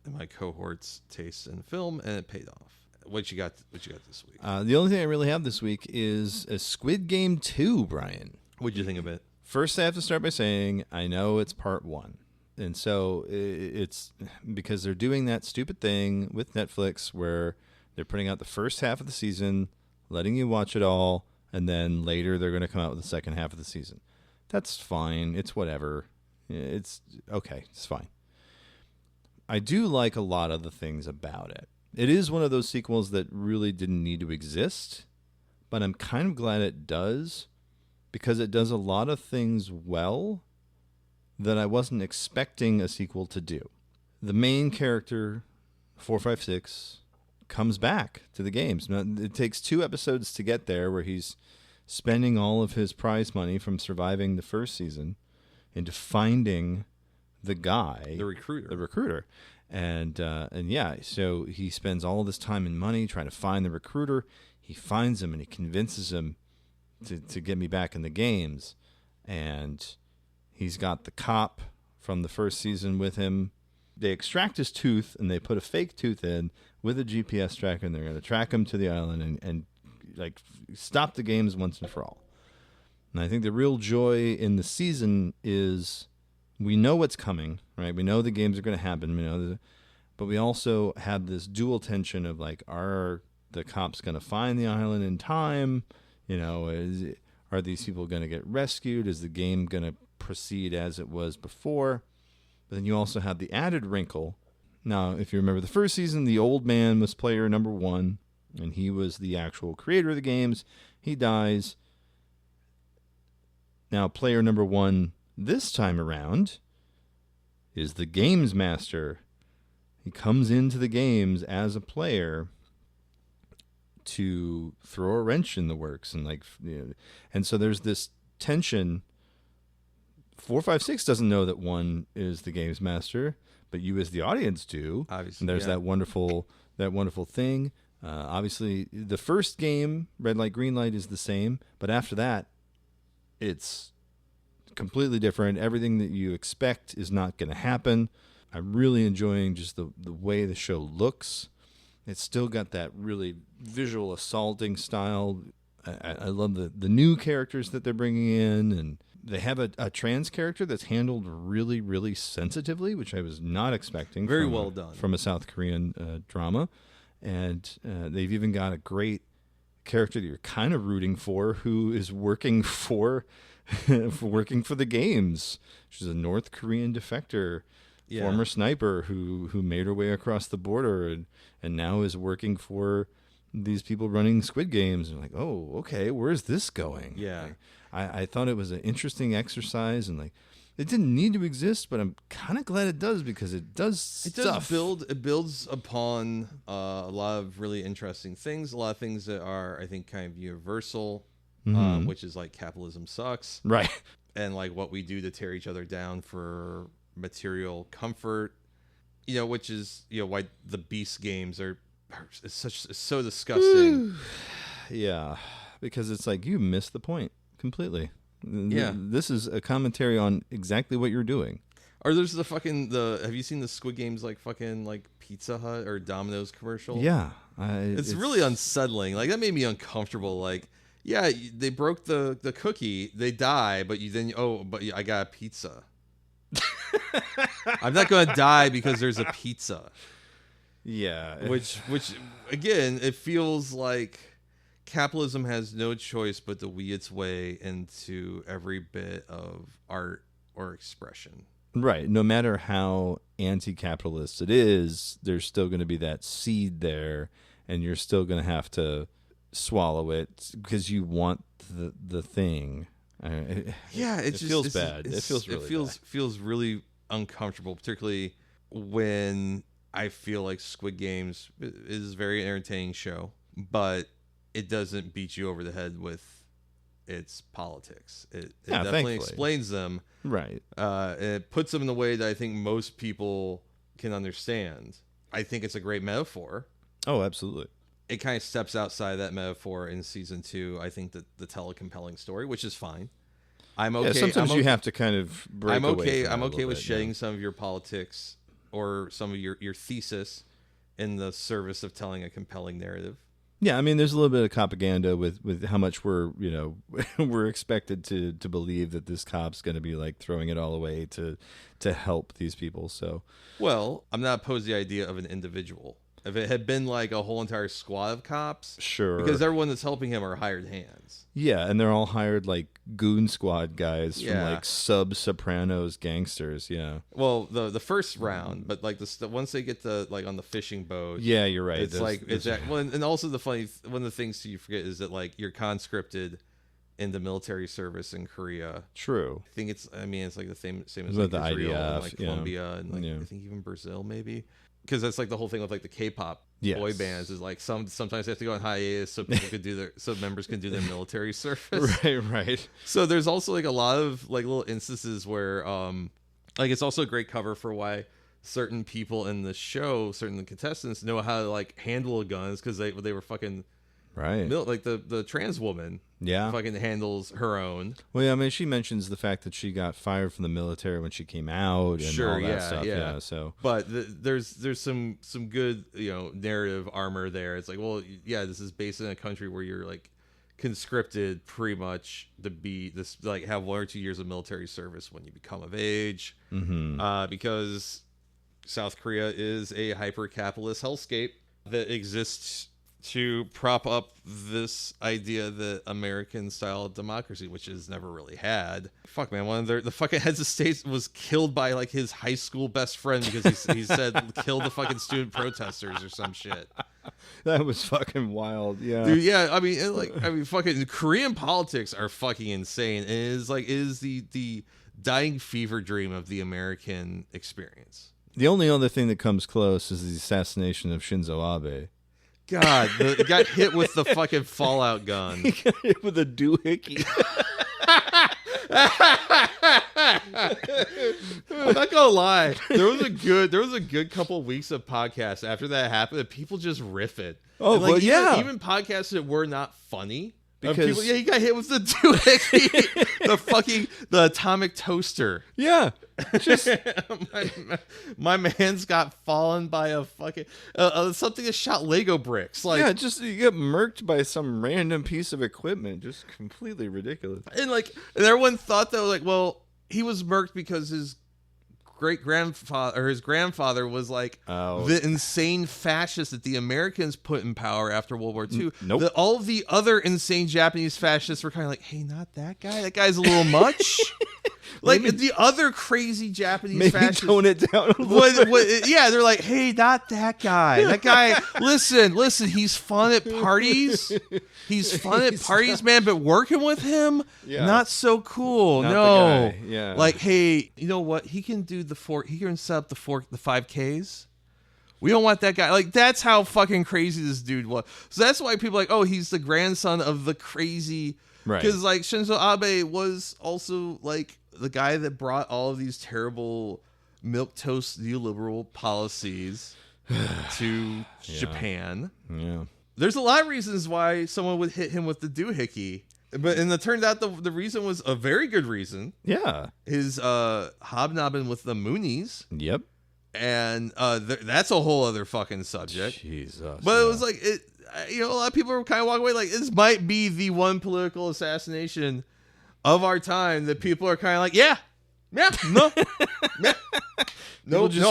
my cohort's taste in film, and it paid off. What you got this week? The only thing I really have this week is a Squid Game 2, Brian. What'd you think of it? First, I have to start by saying I know it's part 1. And so it's because they're doing that stupid thing with Netflix where they're putting out the first half of the season, letting you watch it all, and then later they're going to come out with the second half of the season. That's fine. It's whatever. It's okay. It's fine. I do like a lot of the things about it. It is one of those sequels that really didn't need to exist, but I'm kind of glad it does because it does a lot of things well that I wasn't expecting a sequel to do. The main character, 456, comes back to the games. Now, it takes 2 episodes to get there, where he's spending all of his prize money from surviving the first season into finding the guy, The recruiter. And yeah, so he spends all this time and money trying to find the recruiter. He finds him and he convinces him to get me back in the games. And he's got the cop from the first season with him. They extract his tooth and they put a fake tooth in with a GPS tracker, and they're going to track him to the island and like stop the games once and for all. And I think the real joy in the season is we know what's coming, right? We know the games are going to happen, but we also have this dual tension of like, are the cops going to find the island in time? Are these people going to get rescued? Is the game going to proceed as it was before? But then you also have the added wrinkle. Now, if you remember the first season, the old man was player number 1, and he was the actual creator of the games. He dies. Now, player number 1 this time around is the games master. He comes into the games as a player to throw a wrench in the works, and so there's this tension. 456 doesn't know that 1 is the games master, but you as the audience do. Obviously, and there's that wonderful thing. Obviously, the first game, red light, green light, is the same, but after that, it's completely different. Everything that you expect is not going to happen. I'm really enjoying just the way the show looks. It's still got that really visual assaulting style. I love the new characters that they're bringing in, and they have a trans character that's handled really, really sensitively, which I was not expecting. Very well done. From a South Korean drama. And they've even got a great character that you're kind of rooting for, who is working for the games. She's a North Korean defector, former sniper who made her way across the border and now is working for these people running Squid Games. And like, oh, okay, where's this going? Yeah. Like, I thought it was an interesting exercise, and like, it didn't need to exist, but I'm kind of glad it does, because it does stuff. It builds upon a lot of really interesting things, a lot of things that are, I think, kind of universal, which is like capitalism sucks. Right. And like what we do to tear each other down for material comfort, which is, why the Beast games are so disgusting. Yeah, because it's like, you missed the point completely. Yeah. This is a commentary on exactly what you're doing. Or there's have you seen the Squid Games fucking Pizza Hut or Domino's commercial? Yeah. It's really unsettling. Like, that made me uncomfortable. Like, yeah, they broke the cookie, they die, but I got a pizza. I'm not going to die because there's a pizza. Yeah. Which again, it feels like capitalism has no choice but to weed its way into every bit of art or expression. Right. No matter how anti-capitalist it is, there's still going to be that seed there, and you're still going to have to swallow it because you want the thing. It feels bad. It feels really uncomfortable, particularly when I feel like Squid Games is a very entertaining show, but it doesn't beat you over the head with its politics. It definitely explains them. Right. It puts them in a way that I think most people can understand. I think it's a great metaphor. Oh, absolutely. It kind of steps outside that metaphor in season 2. I think that the tell a compelling story, which is fine. I'm okay. Yeah, sometimes you have to kind of break I'm away okay. from I'm that a okay with bit, shedding some of your politics or some of your thesis in the service of telling a compelling narrative. Yeah, I mean, there's a little bit of propaganda with how much we're we're expected to believe that this cop's going to be like throwing it all away to help these people. So, well, I'm not opposed to the idea of an individual. If it had been like a whole entire squad of cops, sure, because everyone that's helping him are hired hands. Yeah, and they're all hired like goon squad guys from Yeah. like sub-Sopranos gangsters. Yeah. Well, the first round, but like once they get to like on the fishing boat, Yeah, you're right. it's and also one of the things you forget is that like you're conscripted into military service in Korea. True. I think it's like the same as With like the Israel IDF, and like yeah. Colombia and like Yeah. I think even Brazil maybe. because that's like the whole thing with like the K-pop boy Yes. bands is like sometimes they have to go on hiatus so people could so members can do their military service. Right. So there's also like a lot of like little instances where like it's also a great cover for why certain people in the show, certain contestants know how to like handle a gun because they were fucking Right. like the trans woman fucking handles her own. Well, yeah, I mean, she mentions the fact that she got fired from the military when she came out and all that stuff. Yeah. So, but there's some good narrative armor there. It's like, well, yeah, this is based in a country where you're like conscripted pretty much to be this, like, have 1 or 2 years of military service when you become of age, because South Korea is a hyper capitalist hellscape that exists to prop up this idea that American style democracy, which has never really had. Fuck, man, one of the fucking heads of state was killed by like his high school best friend because he said kill the fucking student protesters or some shit. that was fucking wild. Yeah. Dude, yeah, I mean, fucking Korean politics are fucking insane. It is the dying fever dream of the American experience. The only other thing that comes close is the assassination of Shinzo Abe. God, got hit with the fucking fallout gun. He got hit with a doohickey. I'm not gonna lie. There was a good couple weeks of podcasts after that happened that people just riff it. Oh, and, like, well, yeah. Even podcasts that were not funny. Because he got hit with the doohickey, the atomic toaster. Yeah. Just my man's got fallen by a fucking something that shot Lego bricks. Like, yeah, just you get murked by some random piece of equipment. Just completely ridiculous. and everyone thought that, like, well, he was murked because his great-grandfather or his grandfather was like the insane fascist that the Americans put in power after World War II. Nope. All of the other insane Japanese fascists were kind of like, hey, not that guy. That guy's a little much. Like, the other crazy Japanese fascists. Maybe tone it down a little bit. Yeah, they're like, hey, not that guy. That guy, listen, he's fun at parties. He's fun at parties, man, but working with him, not so cool. Not no. the guy. Yeah. Like, hey, you know what? He can do he can set up the 5Ks. We don't want that guy. Like, that's how fucking crazy this dude was. So that's why people are like, oh, he's the grandson of the crazy. Right. Because, like, Shinzo Abe was also, like, the guy that brought all of these terrible milquetoast neoliberal policies to Japan. Yeah. There's a lot of reasons why someone would hit him with the doohickey. And it turned out the reason was a very good reason. Yeah. His hobnobbing with the Moonies. Yep. And that's a whole other fucking subject. Jesus. But it was like, a lot of people are kind of walking away like, this might be the one political assassination of our time that people are kind of like, no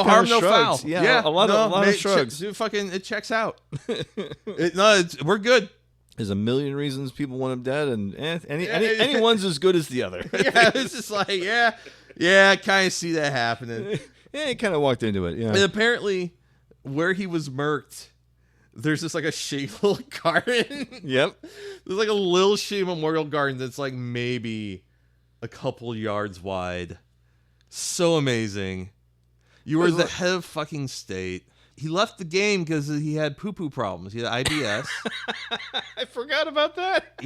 harm, no foul. Yeah, a lot of shrugs. It checks out. We're good. There's a million reasons people want him dead, and anyone's as good as the other. Yeah, it's just like, I kind of see that happening. Yeah, he kind of walked into it. Yeah, and apparently, where he was murked, there's just like a shitty little garden. Yep. There's like a little shitty memorial garden that's like maybe a couple yards wide. So amazing. You were the head of fucking state. He left the game because he had poo-poo problems. He had IBS. I forgot about that.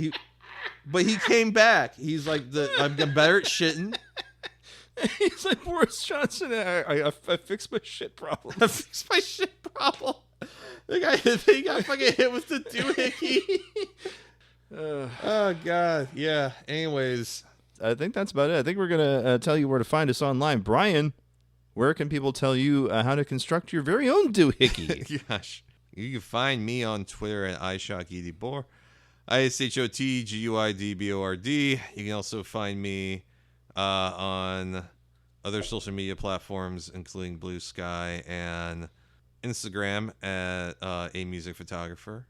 But he came back. He's like, I'm better at shitting. He's like Boris Johnson. I fixed my shit problem. I fixed my shit problem. The guy got fucking hit with the doohickey. Oh, God. Yeah. Anyways. I think that's about it. I think we're going to tell you where to find us online. Brian, where can people tell you how to construct your very own doohickey? Gosh. You can find me on Twitter at iShockEDBoard. ISHOTGUIDBORD. You can also find me on other social media platforms, including Blue Sky and Instagram at a music photographer.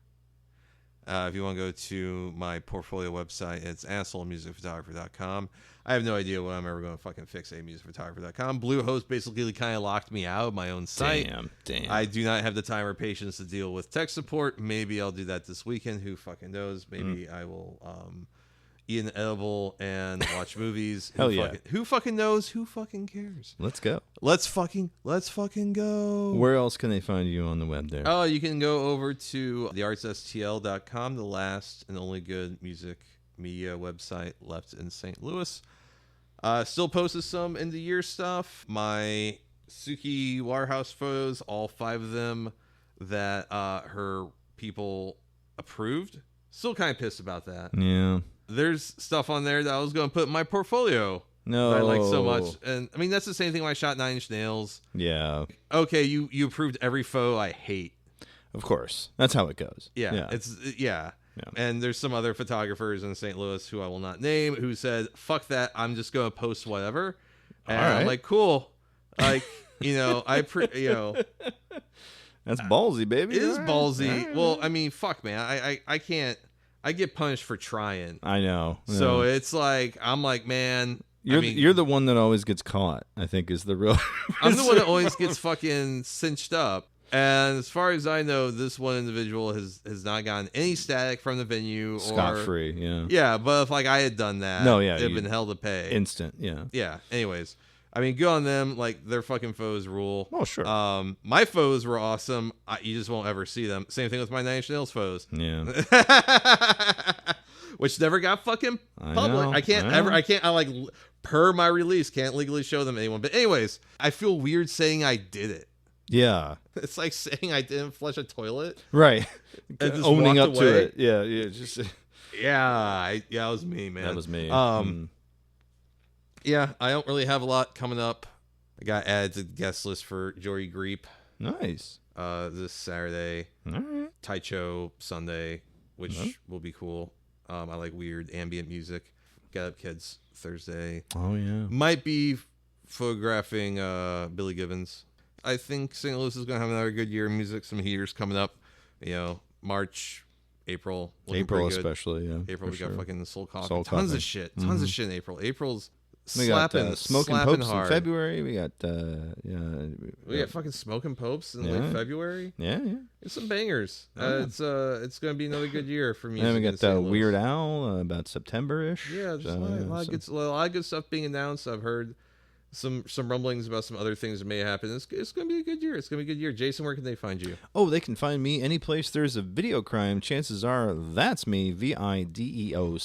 If you want to go to my portfolio website, it's assholemusicphotographer.com. I have no idea when I'm ever going to fucking fix amusicphotographer.com. Bluehost basically kind of locked me out of my own site. Damn. I do not have the time or patience to deal with tech support. Maybe I'll do that this weekend. Who fucking knows? Maybe I will eat an edible, and watch movies. Hell yeah. Who fucking knows? Who fucking cares? Let's go. Let's fucking go. Where else can they find you on the web there? Oh, you can go over to theartsstl.com, the last and only good music media website left in St. Louis. Still posted some end of year stuff. My Suki Waterhouse photos, all 5 of them that her people approved. Still kind of pissed about that. Yeah. There's stuff on there that I was going to put in my portfolio. No. That I like so much. And I mean, that's the same thing when I shot 9 Inch Nails. Yeah. Okay, you approved every photo I hate. Of course. That's how it goes. Yeah. Yeah. And there's some other photographers in St. Louis who I will not name who said, fuck that, I'm just going to post whatever. And I'm like, cool. Like, that's ballsy, baby. It is ballsy. Well, I mean, fuck, man. I can't. I get punished for trying. I know. So it's like, I'm like, man. You're the one that always gets caught, I think, is the real. I'm the one that always gets fucking cinched up. And as far as I know, this one individual has not gotten any static from the venue. Scot-free, yeah. Yeah, but if I had done that, they'd been held to pay. Instant, yeah. Yeah, anyways. I mean, good on them. Like, their fucking foes rule. Oh, sure. My foes were awesome. You just won't ever see them. Same thing with my 9 Inch Nails foes. Yeah. Which never got fucking public. Per my release, can't legally show them to anyone. But anyways, I feel weird saying I did it. Yeah. It's like saying I didn't flush a toilet. Right. And just owning up walked to away. it. Yeah, just. Yeah, that was me, man. That was me. Yeah, I don't really have a lot coming up. I got added to the guest list for Jory Greep. Nice. This Saturday. All right. Taicho Sunday, which will be cool. I like weird ambient music. Get Up Kids Thursday. Oh, yeah. Might be photographing Billy Gibbons. I think St. Louis is going to have another good year in music. Some heaters coming up. March, April. April especially, yeah. April, we got fucking Soul Coffee. Soul Tons Coffee. of shit. Tons of shit in April. April's We got slapping, Smoking slapping Popes hard. in February. We got We got fucking Smoking Popes in late February. Yeah. It's some bangers. It's going to be another good year for music. And we in got St. Louis. Weird Owl about September-ish. Yeah, just a lot of good stuff being announced. I've heard some rumblings about some other things that may happen. It's going to be a good year. It's going to be a good year. Jason, where can they find you? Oh, they can find me any place there's a video crime. Chances are that's me. VIDEOCRIME.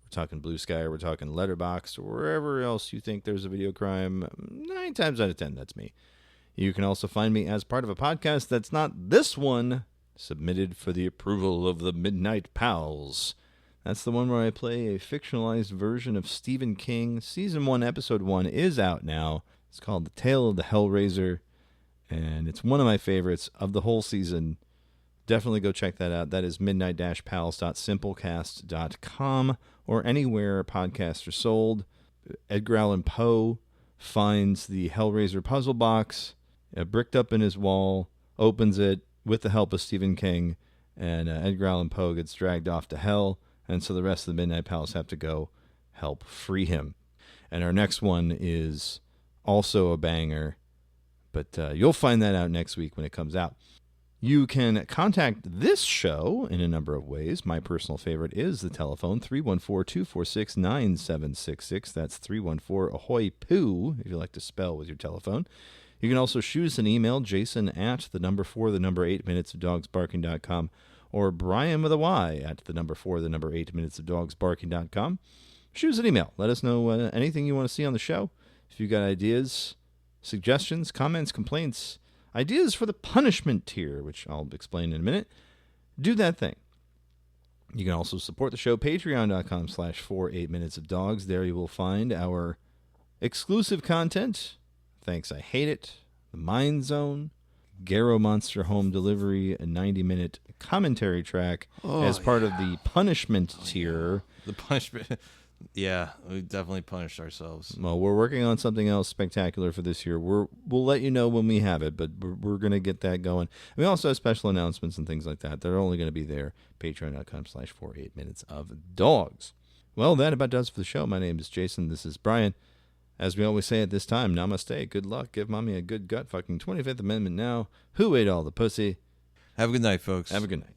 We're talking Blue Sky, we're talking Letterboxd, or wherever else you think there's a video crime. 9 times out of 10, that's me. You can also find me as part of a podcast that's not this one, submitted for the approval of the Midnight Pals. That's the one where I play a fictionalized version of Stephen King. Season 1, Episode 1 is out now. It's called The Tale of the Hellraiser, and it's one of my favorites of the whole season. Definitely go check that out. That is midnight-pals.simplecast.com or anywhere podcasts are sold. Edgar Allan Poe finds the Hellraiser puzzle box, bricked up in his wall, opens it with the help of Stephen King, and Edgar Allan Poe gets dragged off to hell. And so the rest of the Midnight Pals have to go help free him. And our next one is also a banger, but you'll find that out next week when it comes out. You can contact this show in a number of ways. My personal favorite is the telephone, 314-246-9766. That's 314-AHOY POO, if you like to spell with your telephone. You can also shoot us an email, Jason at 8 minutesofdogsbarking.com. Or Brian with a Y at 8 minutesofdogsbarking.com. Shoot us an email. Let us know anything you want to see on the show. If you got ideas, suggestions, comments, complaints, ideas for the punishment tier, which I'll explain in a minute, do that thing. You can also support the show, patreon.com/48minutesofdogs. There you will find our exclusive content. Thanks, I Hate It, The Mind Zone, Garo Monster Home Delivery, a 90-minute commentary track as part of the punishment tier. The punishment. Yeah, we definitely punished ourselves. Well, we're working on something else spectacular for this year. We'll let you know when we have it, but we're going to get that going. We also have special announcements and things like that. They're only going to be there. Patreon.com/48minutesofdogs. Well, that about does it for the show. My name is Jason. This is Brian. As we always say at this time, namaste, good luck, give mommy a good gut, fucking 25th Amendment now. Who ate all the pussy? Have a good night, folks. Have a good night.